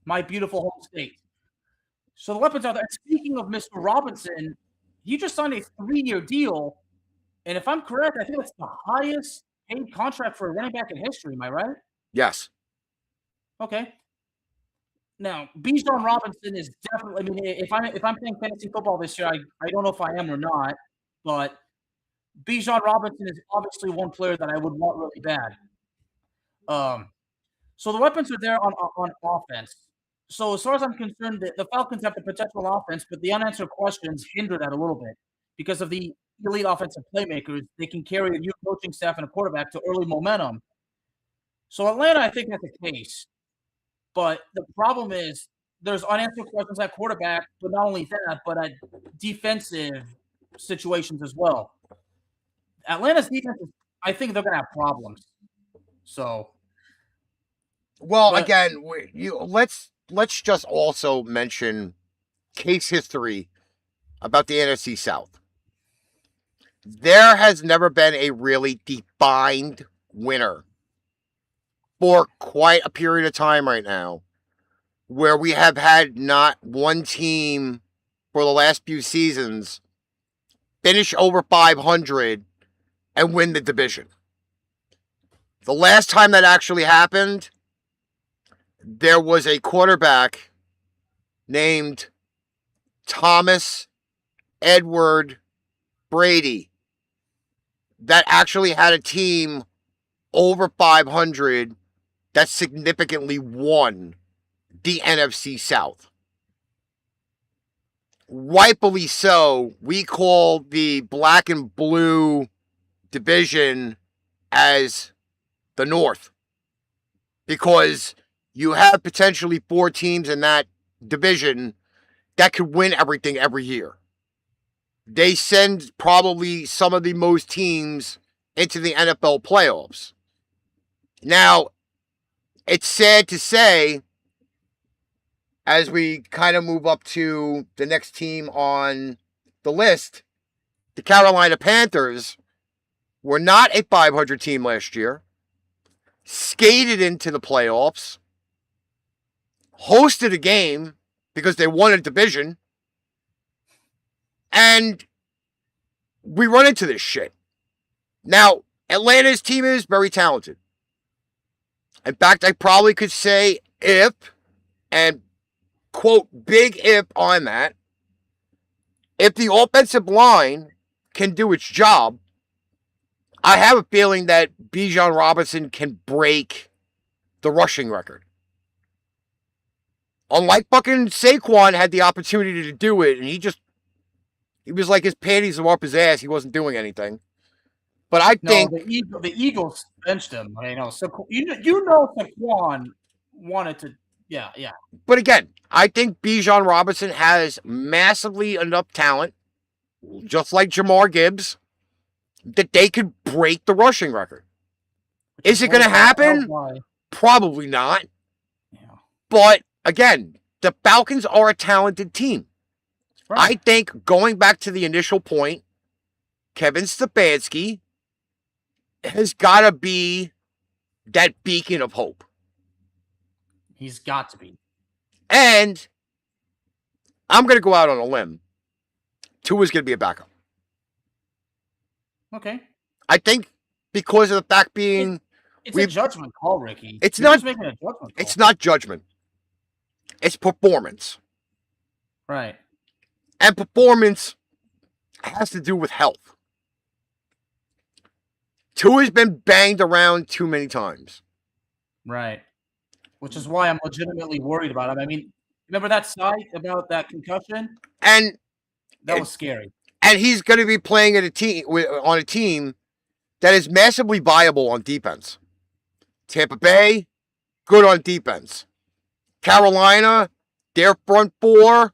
my beautiful home state. So the weapons are there. Speaking of Mr. Robinson, he just signed a 3-year deal. And if I'm correct, I think that's the highest paid contract for a running back in history. Am I right? Yes. Okay. Now, Bijan Robinson is definitely. I mean, if I'm playing fantasy football this year, I don't know if I am or not, but Bijan Robinson is obviously one player that I would want really bad. So the weapons are there on offense. So as far as I'm concerned, the Falcons have the potential offense, but the unanswered questions hinder that a little bit because of the elite offensive playmakers. They can carry a new coaching staff and a quarterback to early momentum. So Atlanta, I think that's the case. But the problem is there's unanswered questions at quarterback, but not only that, but at defensive situations as well. Atlanta's defense, I think they're going to have problems. So, Well, but, again, let's just also mention case history about the NFC South. There has never been a really defined winner for quite a period of time right now, where we have had not one team for the last few seasons finish over 500 and win the division. The last time that actually happened, there was a quarterback named Thomas Edward Brady that actually had a team over 500 that significantly won the NFC South. Rightfully so, we call the black and blue division as the North, because you have potentially 4 teams in that division that could win everything every year. They send probably some of the most teams into the NFL playoffs. Now, it's sad to say, as we kind of move up to the next team on the list, the Carolina Panthers were not a 500 team last year, skated into the playoffs, hosted a game because they won a division, and we run into this shit. Now, Atlanta's team is very talented. In fact, I probably could say if, and quote, big if on that, if the offensive line can do its job, I have a feeling that Bijan Robinson can break the rushing record. Unlike fucking Saquon had the opportunity to do it, and he was like his panties were up his ass. He wasn't doing anything. But I think the Eagles benched him. I know. So you know Saquon wanted to. Yeah. But again, I think Bijan Robinson has massively enough talent, just like Jamar Gibbs, that they could break the rushing record. Is it going to happen? Probably not. Yeah. But again, the Falcons are a talented team. Right. I think going back to the initial point, Kevin Stefanski has got to be that beacon of hope. He's got to be. And I'm going to go out on a limb. Tua's going to be a backup. Okay. I think because of the fact being... It's a judgment call, Ricky. It's You're not just making a judgment call. It's not judgment. It's performance. Right. And performance has to do with health. Tua's been banged around too many times. Right. Which is why I'm legitimately worried about him. I mean, remember that site about that concussion? And that was scary. And he's going to be playing on a team that is massively viable on defense. Tampa Bay, good on defense. Carolina, their front 4,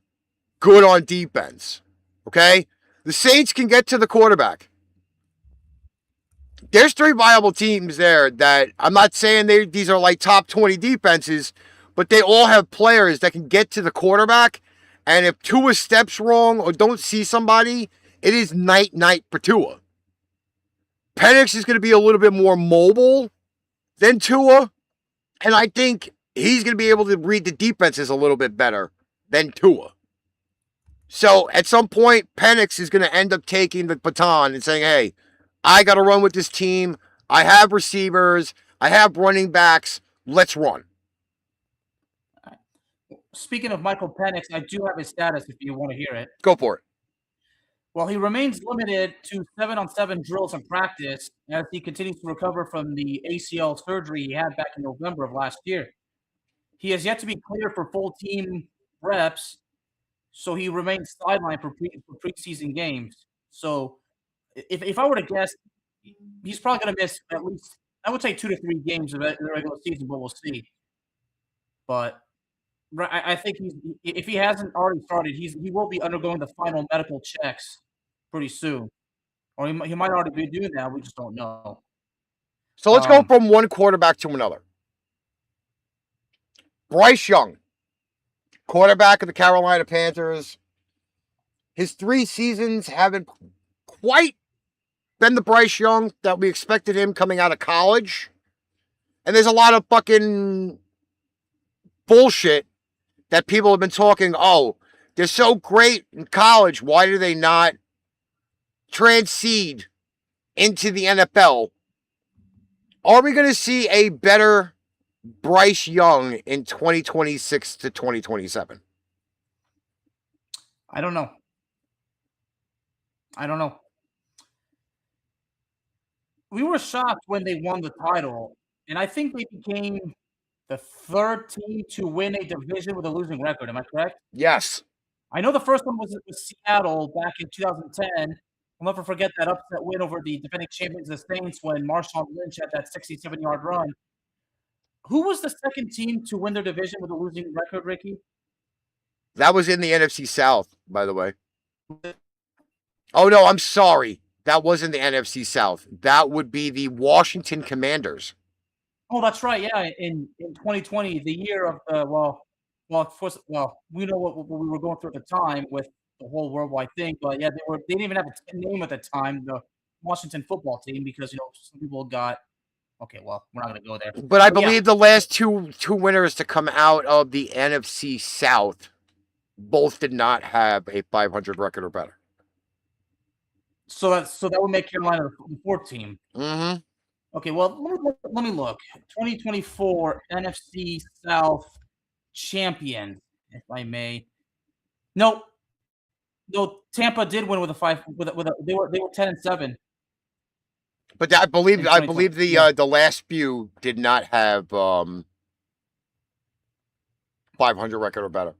good on defense. Okay? The Saints can get to the quarterback. There's 3 viable teams there that I'm not saying these are like top 20 defenses, but they all have players that can get to the quarterback. And if Tua steps wrong or don't see somebody, it is night for Tua. Penix is going to be a little bit more mobile than Tua, and I think he's going to be able to read the defenses a little bit better than Tua. So at some point, Penix is going to end up taking the baton and saying, hey, I got to run with this team. I have receivers. I have running backs. Let's run. Speaking of Michael Penix, I do have his status if you want to hear it. Go for it. Well, he remains limited to 7-on-7 drills in practice as he continues to recover from the ACL surgery he had back in November of last year. He has yet to be cleared for full team reps, so he remains sidelined for preseason games. So if I were to guess, he's probably going to miss at least, I would say, 2 to 3 games of the regular season, but we'll see. But I think if he hasn't already started, he will be undergoing the final medical checks pretty soon. Or he might already be doing that. We just don't know. So let's go from one quarterback to another. Bryce Young, quarterback of the Carolina Panthers. His 3 seasons haven't quite been the Bryce Young that we expected him coming out of college. And there's a lot of fucking bullshit that people have been talking, oh, they're so great in college. Why do they not transcend into the NFL? Are we going to see a better Bryce Young in 2026 to 2027? I don't know. We were shocked when they won the title, and I think they became the 3rd team to win a division with a losing record. Am I correct? Yes. I know the first one was Seattle back in 2010. I'll never forget that upset win over the defending champions, the Saints, when Marshawn Lynch had that 67-yard run. Who was the second team to win their division with a losing record, Ricky? That was in the NFC South, by the way. Oh, no, I'm sorry. That wasn't the NFC South. That would be the Washington Commanders. Oh, that's right. Yeah, in 2020, the year of the of course, we know what we were going through at the time with the whole worldwide thing, but yeah, they didn't even have a name at the time, the Washington football team, because some people got. Okay, well, we're not going to go there. But I believe the last two winners to come out of the NFC South both did not have a 500 record or better. So that would make Carolina the 4th team. Mm-hmm. Okay, well, let me look. 2024 NFC South champion, if I may. No, Tampa did win with a 5. They were 10-7. But I believe the last few did not have 500 record or better,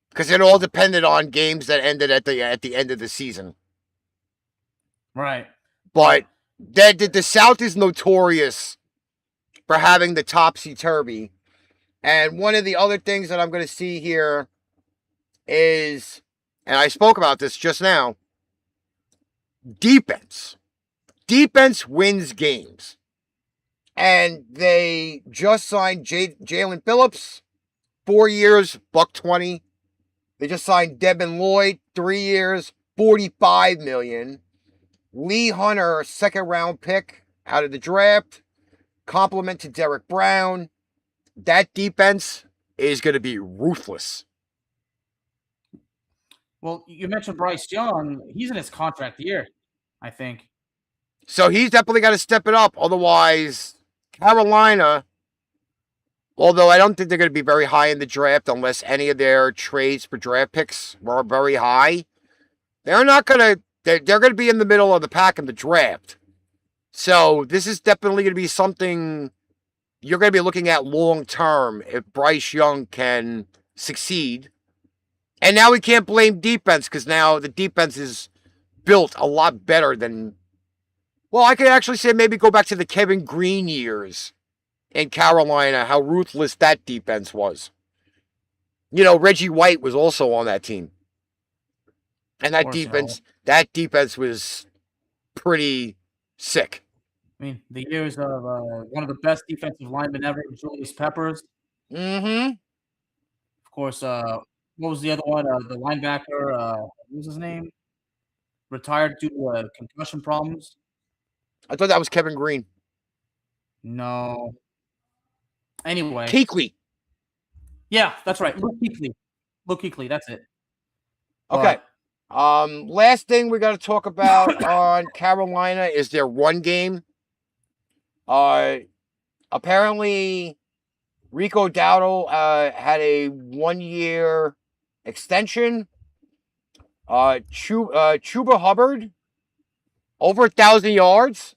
because it all depended on games that ended at the end of the season. Right. But the South is notorious for having the topsy-turvy. And one of the other things that I'm going to see here is, and I spoke about this just now, defense. Defense wins games. And they just signed Jalen Phillips, 4 years, $120. They just signed Devin Lloyd, 3 years, $45 million. Lee Hunter, 2nd-round pick out of the draft. Compliment to Derek Brown. That defense is going to be ruthless. Well, you mentioned Bryce Young. He's in his contract year, I think. So he's definitely got to step it up. Otherwise, Carolina, although I don't think they're going to be very high in the draft unless any of their trades for draft picks were very high, they're not going to. They're going to be in the middle of the pack in the draft. So this is definitely going to be something you're going to be looking at long term if Bryce Young can succeed. And now we can't blame defense, because now the defense is built a lot better than... Well, I could actually say maybe go back to the Kevin Green years in Carolina, how ruthless that defense was. Reggie White was also on that team. And that defense was pretty sick. I mean, the years of one of the best defensive linemen ever, Julius Peppers. Mm-hmm. Of course, what was the other one? The linebacker, what was his name? retired due to concussion problems. I thought that was Kevin Green. No. Anyway. Kuechly. Yeah, that's right. Luke Kuechly. Luke Kuechly, that's it. Okay. Last thing we got to talk about on Carolina is their run game. Apparently, Rico Dowdle had a 1-year extension. Chuba Hubbard, over 1,000 yards.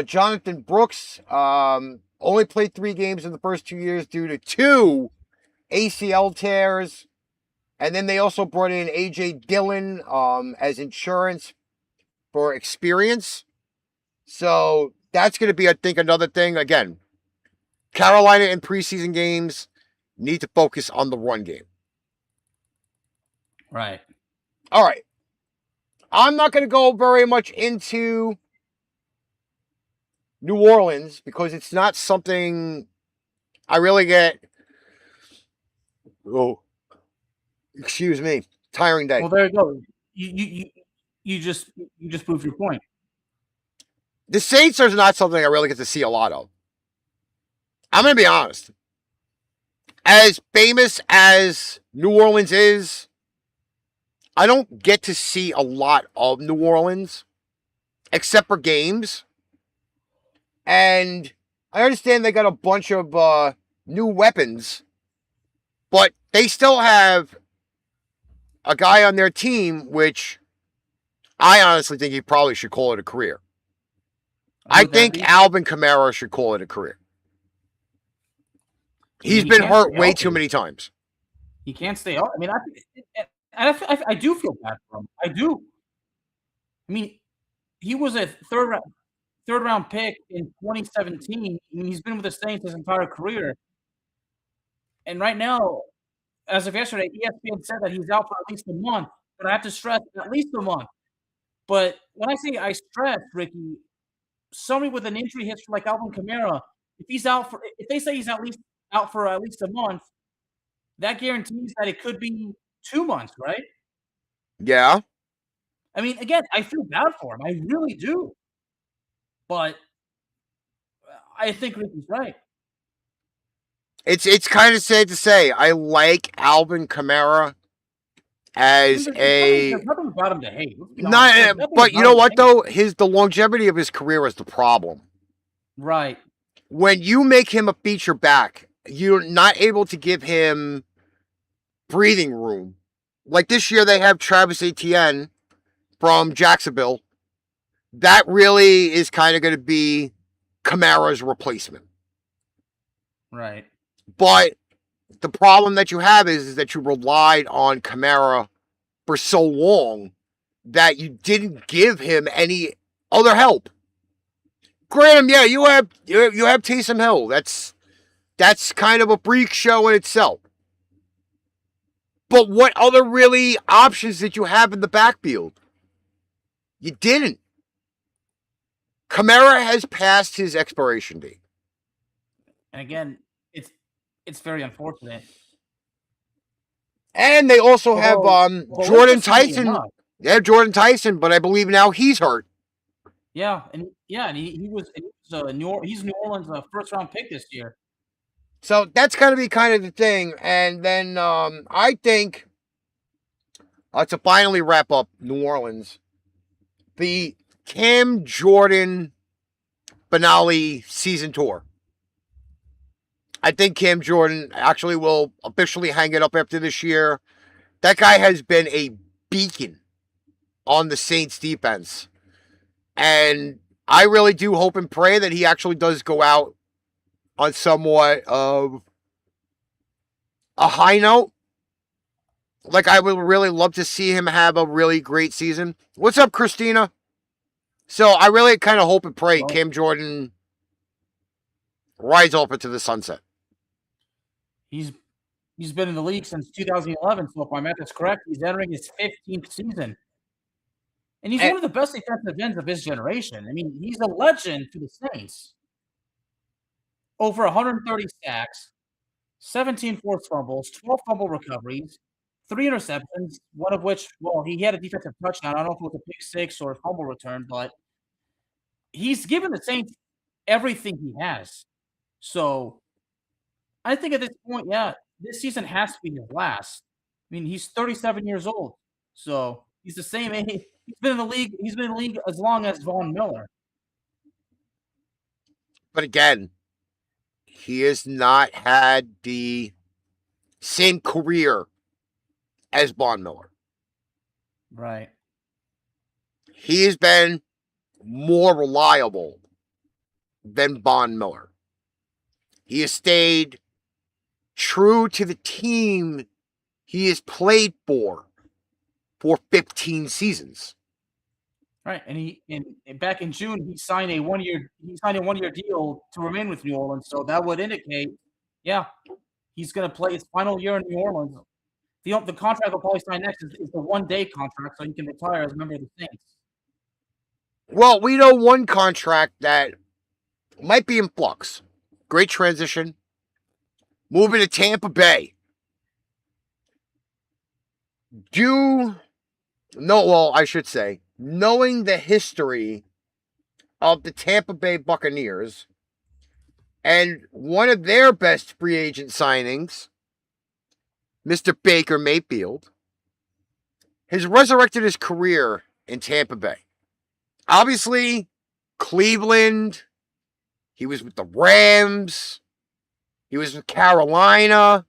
Jonathan Brooks only played 3 games in the first 2 years due to 2 ACL tears. And then they also brought in A.J. Dillon as insurance for experience. So that's going to be, I think, another thing. Again, Carolina in preseason games need to focus on the run game. Right. All right. I'm not going to go very much into New Orleans because it's not something I really get. Oh, excuse me. Tiring day. Well, there you go. You just proved your point. The Saints are not something I really get to see a lot of. I'm going to be honest. As famous as New Orleans is, I don't get to see a lot of New Orleans, except for games. And I understand they got a bunch of new weapons, but they still have a guy on their team, which I honestly think he probably should call it a career. I think Alvin Kamara should call it a career. He's been hurt way too many times. He can't stay up. I mean, I do feel bad for him. I do. I mean, he was a third round pick in 2017. I mean, he's been with the Saints his entire career. And right now, as of yesterday, ESPN said that he's out for at least a month. But I have to stress, at least a month. But when I say I stress, Ricky, somebody with an injury history like Alvin Kamara, if they say he's out for at least a month, that guarantees that it could be 2 months, right? Yeah. I mean, again, I feel bad for him. I really do. But I think Ricky's right. It's kind of sad to say. I like Alvin Kamara as there's nothing about him to hate. But you know what though? The longevity of his career is the problem. Right. When you make him a feature back, you're not able to give him breathing room. Like this year, they have Travis Etienne from Jacksonville. That really is kind of going to be Kamara's replacement. Right. But the problem that you have is that you relied on Kamara for so long that you didn't give him any other help. Graham, yeah, you have Taysom Hill. That's kind of a freak show in itself. But what other really options did you have in the backfield? You didn't. Kamara has passed his expiration date. And again, it's very unfortunate. And they also have Jordan Tyson. They have Jordan Tyson, but I believe now he's hurt. Yeah, and he's New Orleans' first round pick this year. So that's going to be kind of the thing. And then I think to finally wrap up New Orleans, the Cam Jordan finale season tour. I think Cam Jordan actually will officially hang it up after this year. That guy has been a beacon on the Saints defense. And I really do hope and pray that he actually does go out on somewhat of a high note. Like, I would really love to see him have a really great season. What's up, Christina? So I really kind of hope and pray Cam Jordan rides off into the sunset. He's been in the league since 2011, so if my math is correct, he's entering his 15th season. And he's one of the best defensive ends of his generation. I mean, he's a legend for the Saints. Over 130 sacks, 17 forced fumbles, 12 fumble recoveries, 3 interceptions, one of which, well, he had a defensive touchdown. I don't know if it was a pick six or a fumble return, but he's given the Saints everything he has. So I think at this point, yeah, this season has to be his last. I mean, he's 37 years old, so he's the same age. He's been in the league. He's been in the league as long as Von Miller. But again, he has not had the same career as Von Miller. Right. He has been more reliable than Von Miller. He has stayed true to the team he has played for 15 seasons. Right, and back in June he signed a 1-year deal to remain with New Orleans. So that would indicate, yeah, he's going to play his final year in New Orleans. The contract he'll probably sign next is the 1-day contract, so he can retire as a member of the Saints. Well, we know one contract that might be in flux. Great transition. Moving to Tampa Bay. Knowing the history of the Tampa Bay Buccaneers and one of their best free agent signings, Mr. Baker Mayfield, has resurrected his career in Tampa Bay. Obviously, Cleveland, he was with the Rams, he was with Carolina,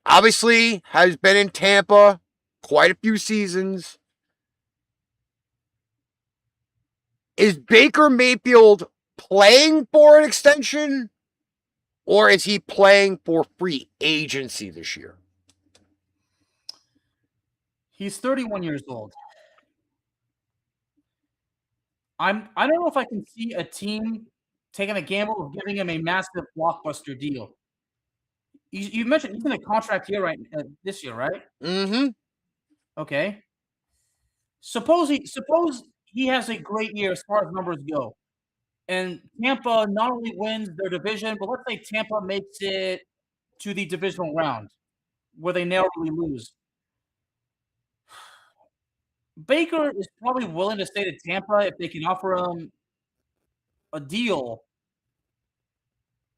obviously has been in Tampa quite a few seasons. Is Baker Mayfield playing for an extension, or is he playing for free agency this year? He's 31 years old. I don't know if I can see a team taking a gamble of giving him a massive blockbuster deal. You mentioned he's in a contract here this year, right? Mm-hmm. Okay. Suppose he has a great year as far as numbers go, and Tampa not only wins their division, but let's say Tampa makes it to the divisional round where they narrowly lose. Baker is probably willing to stay to Tampa if they can offer him a deal.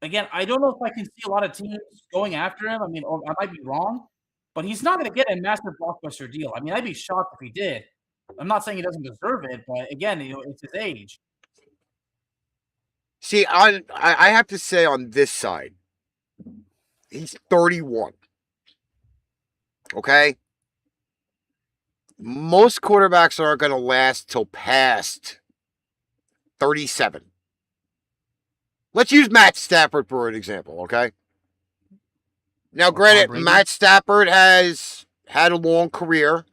Again, I don't know if I can see a lot of teams going after him. I mean, I might be wrong, but he's not going to get a massive blockbuster deal. I mean, I'd be shocked if he did. I'm not saying he doesn't deserve it, but again, it's his age. See, I have to say on this side, he's 31. Okay? Most quarterbacks aren't going to last till past 37. Let's use Matt Stafford for an example, okay? Now, granted, Matt Stafford has had a long career.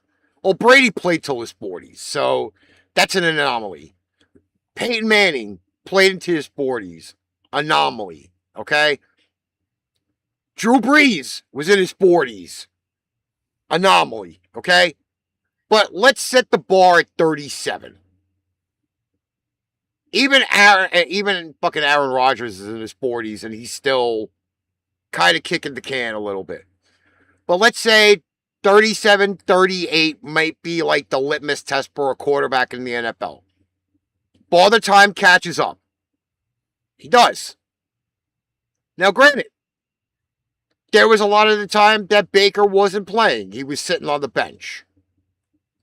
Well, Brady played till his 40s, so that's an anomaly. Peyton Manning played into his 40s. Anomaly, okay? Drew Brees was in his 40s. Anomaly, okay? But let's set the bar at 37. Even fucking Aaron Rodgers is in his 40s and he's still kind of kicking the can a little bit. But let's say 37, 38 might be like the litmus test for a quarterback in the NFL. Father Time catches up. He does. Now, granted, there was a lot of the time that Baker wasn't playing. He was sitting on the bench.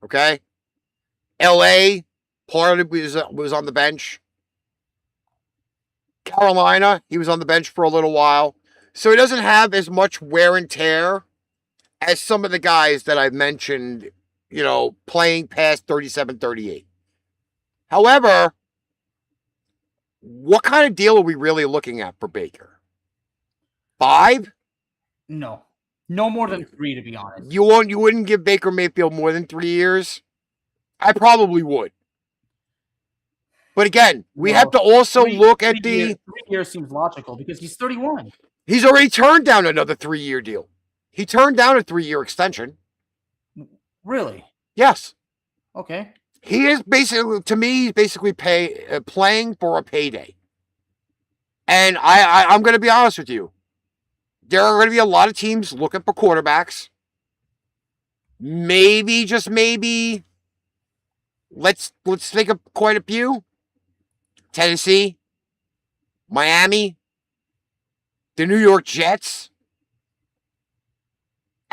Okay? LA, part of it was on the bench. Carolina, he was on the bench for a little while. So he doesn't have as much wear and tear as some of the guys that I've mentioned, playing past 37, 38. However, what kind of deal are we really looking at for Baker? 5? No. No more than 3, to be honest. You wouldn't give Baker Mayfield more than 3 years? I probably would. But again, we have to also look at the... 3 years seems logical because he's 31. He's already turned down another 3-year deal. He turned down a 3-year extension. Really? Yes. Okay. He is basically, to me, he's basically playing for a payday. And I'm going to be honest with you. There are going to be a lot of teams looking for quarterbacks. maybe, just maybe, let's think of quite a few. Tennessee, Miami, the New York Jets,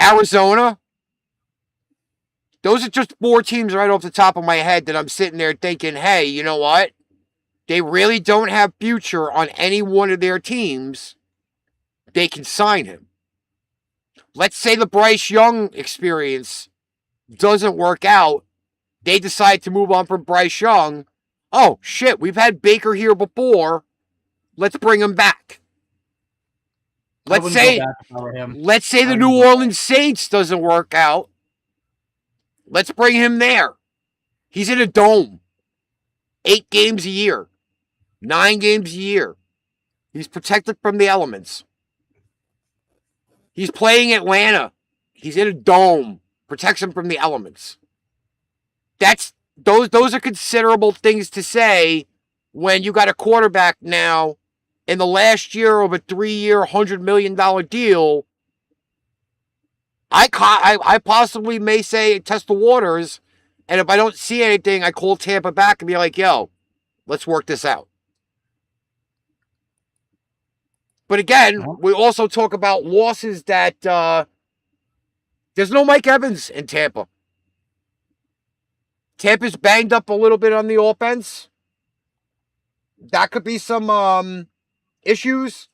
Arizona. Those are just 4 teams right off the top of my head that I'm sitting there thinking, hey, you know what? They really don't have future on any one of their teams. They can sign him. Let's say the Bryce Young experience doesn't work out. They decide to move on from Bryce Young. Oh, shit, we've had Baker here before. Let's bring him back. Let's say the New Orleans Saints doesn't work out. Let's bring him there. He's in a dome. 8 games a year. 9 games a year. He's protected from the elements. He's playing Atlanta. He's in a dome. Protects him from the elements. Those are considerable things to say when you got a quarterback now in the last year of a 3-year, $100 million deal. I possibly may say test the waters, and if I don't see anything, I call Tampa back and be like, yo, let's work this out. But again, we also talk about losses that there's no Mike Evans in Tampa. Tampa's banged up a little bit on the offense. That could be some issues.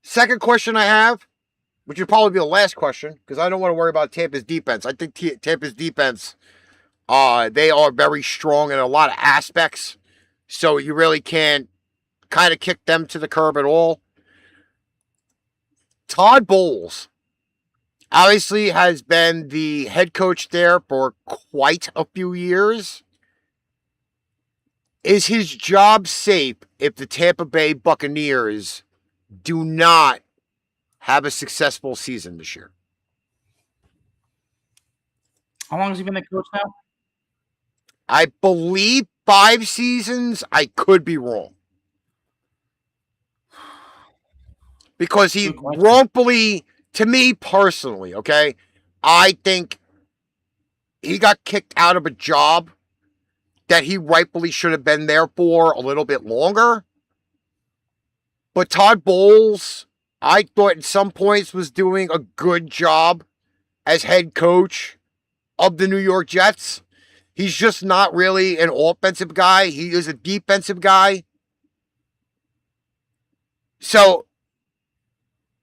Second question I have, which would probably be the last question, because I don't want to worry about Tampa's defense. I think Tampa's defense, they are very strong in a lot of aspects. So you really can't kind of kick them to the curb at all. Todd Bowles obviously has been the head coach there for quite a few years. Is his job safe if the Tampa Bay Buccaneers do not have a successful season this year? How long has he been the coach now? I believe 5 seasons. I could be wrong. Because he wrongfully, to me personally, okay, I think he got kicked out of a job that he rightfully should have been there for a little bit longer. But Todd Bowles, I thought at some points was doing a good job as head coach of the New York Jets. He's just not really an offensive guy. He is a defensive guy. So,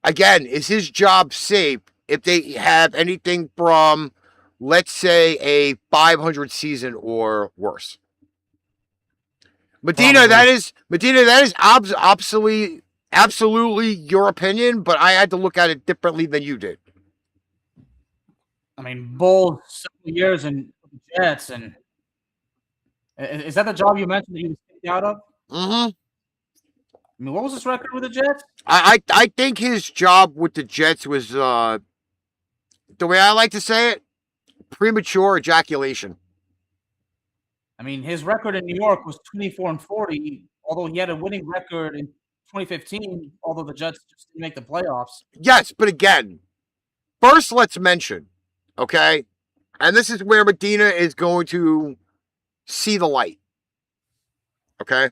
again, is his job safe if they have anything from, let's say, a 500 season or worse? Medina, that is absolutely your opinion, but I had to look at it differently than you did. I mean, Bowles several years in the Jets, and is that the job you mentioned that he was kicked out of? Mm-hmm. I mean, what was his record with the Jets? I think his job with the Jets was, the way I like to say it, premature ejaculation. I mean, his record in New York was 24-40, although he had a winning record in 2015, although the Jets just didn't make the playoffs. Yes, but again, first let's mention, okay, and this is where Medina is going to see the light, okay?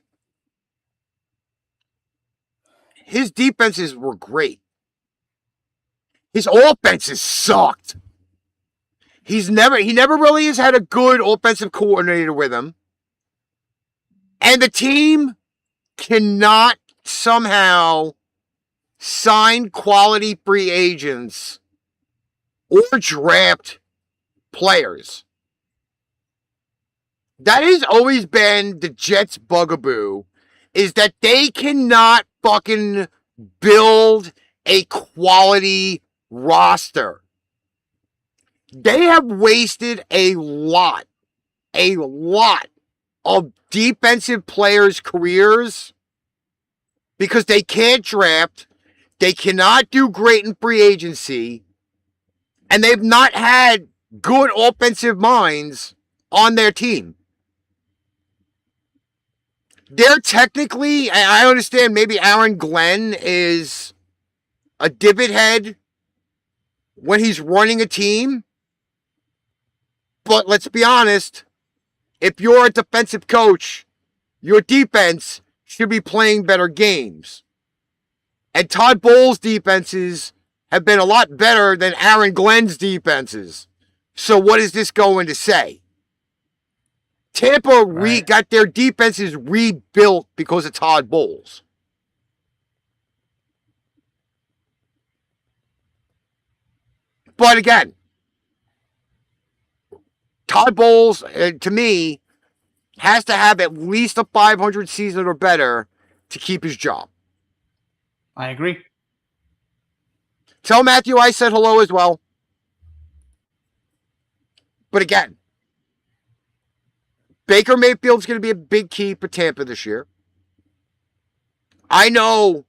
His defenses were great. His offenses sucked. He never really has had a good offensive coordinator with him. And the team cannot somehow sign quality free agents or draft players. That has always been the Jets' bugaboo, is that they cannot fucking build a quality roster. They have wasted a lot of defensive players' careers because they can't draft, they cannot do great in free agency, and they've not had good offensive minds on their team. They're technically, I understand maybe Aaron Glenn is a divot head when he's running a team. But let's be honest, if you're a defensive coach, your defense should be playing better games. And Todd Bowles' defenses have been a lot better than Aaron Glenn's defenses. So what is this going to say? Tampa got their defenses rebuilt because of Todd Bowles. But again, Todd Bowles, to me, has to have at least a 500 season or better to keep his job. I agree. Tell Matthew I said hello as well. But again, Baker Mayfield's going to be a big key for Tampa this year. I know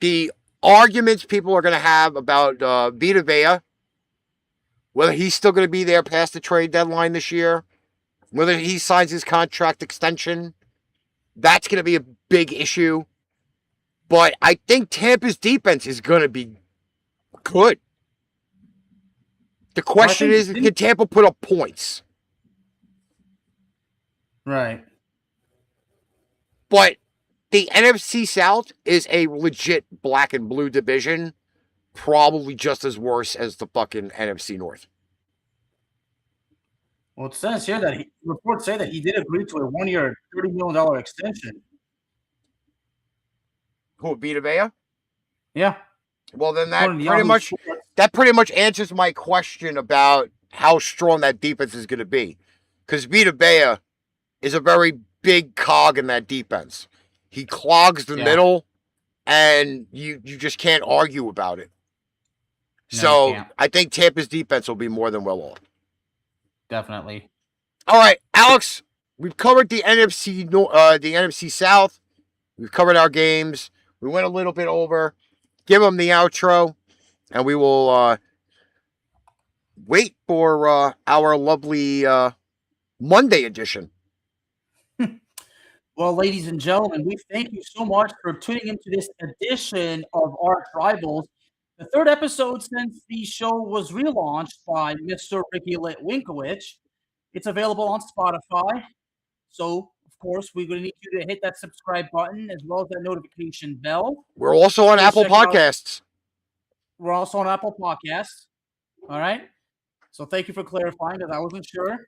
the arguments people are going to have about Vita Vea, whether he's still going to be there past the trade deadline this year, whether he signs his contract extension. That's going to be a big issue. But I think Tampa's defense is going to be good. The question is, can Tampa put up points? Right. But the NFC South is a legit black and blue division, probably just as worse as the fucking NFC North. Well, it says here that reports say that he did agree to a 1-year, $30 million extension. Who, Vita Vea? Yeah. Well, then that pretty much answers my question about how strong that defense is going to be. Because Vita Vea is a very big cog in that defense. He clogs the middle, and you just can't argue about it. No, so I think Tampa's defense will be more than well off. Definitely. All right, Alex, we've covered the NFC South. We've covered our games. We went a little bit over. Give them the outro, and we will wait for our lovely Monday edition. Well, ladies and gentlemen, we thank you so much for tuning into this edition of Archrivals, the third episode since the show was relaunched by Mr. Ricky Litwinkowicz. It's available on Spotify. So, of course, we're going to need you to hit that subscribe button as well as that notification bell. We're also on Apple Podcasts. We're also on Apple Podcasts. All right. So thank you for clarifying because I wasn't sure.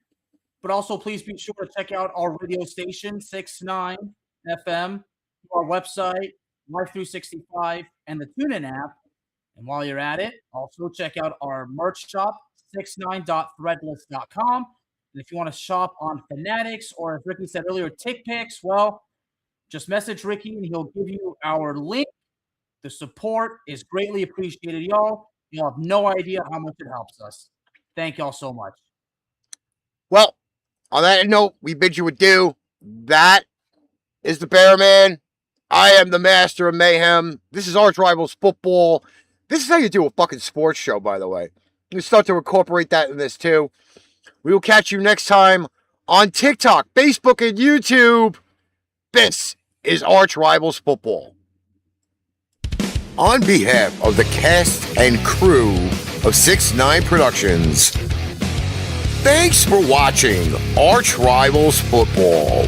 But also, please be sure to check out our radio station, 69 FM, our website, Life365, and the TuneIn app. And while you're at it, also check out our merch shop, 69.threadless.com. And if you want to shop on Fanatics or, as Ricky said earlier, TickPicks, well, just message Ricky and he'll give you our link. The support is greatly appreciated, y'all. You'll have no idea how much it helps us. Thank y'all so much. Well, on that note, we bid you adieu. That is the Bear Man. I am the Master of Mayhem. This is Archrivals Football. This is how you do a fucking sports show, by the way. We start to incorporate that in this, too. We will catch you next time on TikTok, Facebook, and YouTube. This is Archrivals Football. On behalf of the cast and crew of 6ix9ine Productions, thanks for watching Archrivals Football.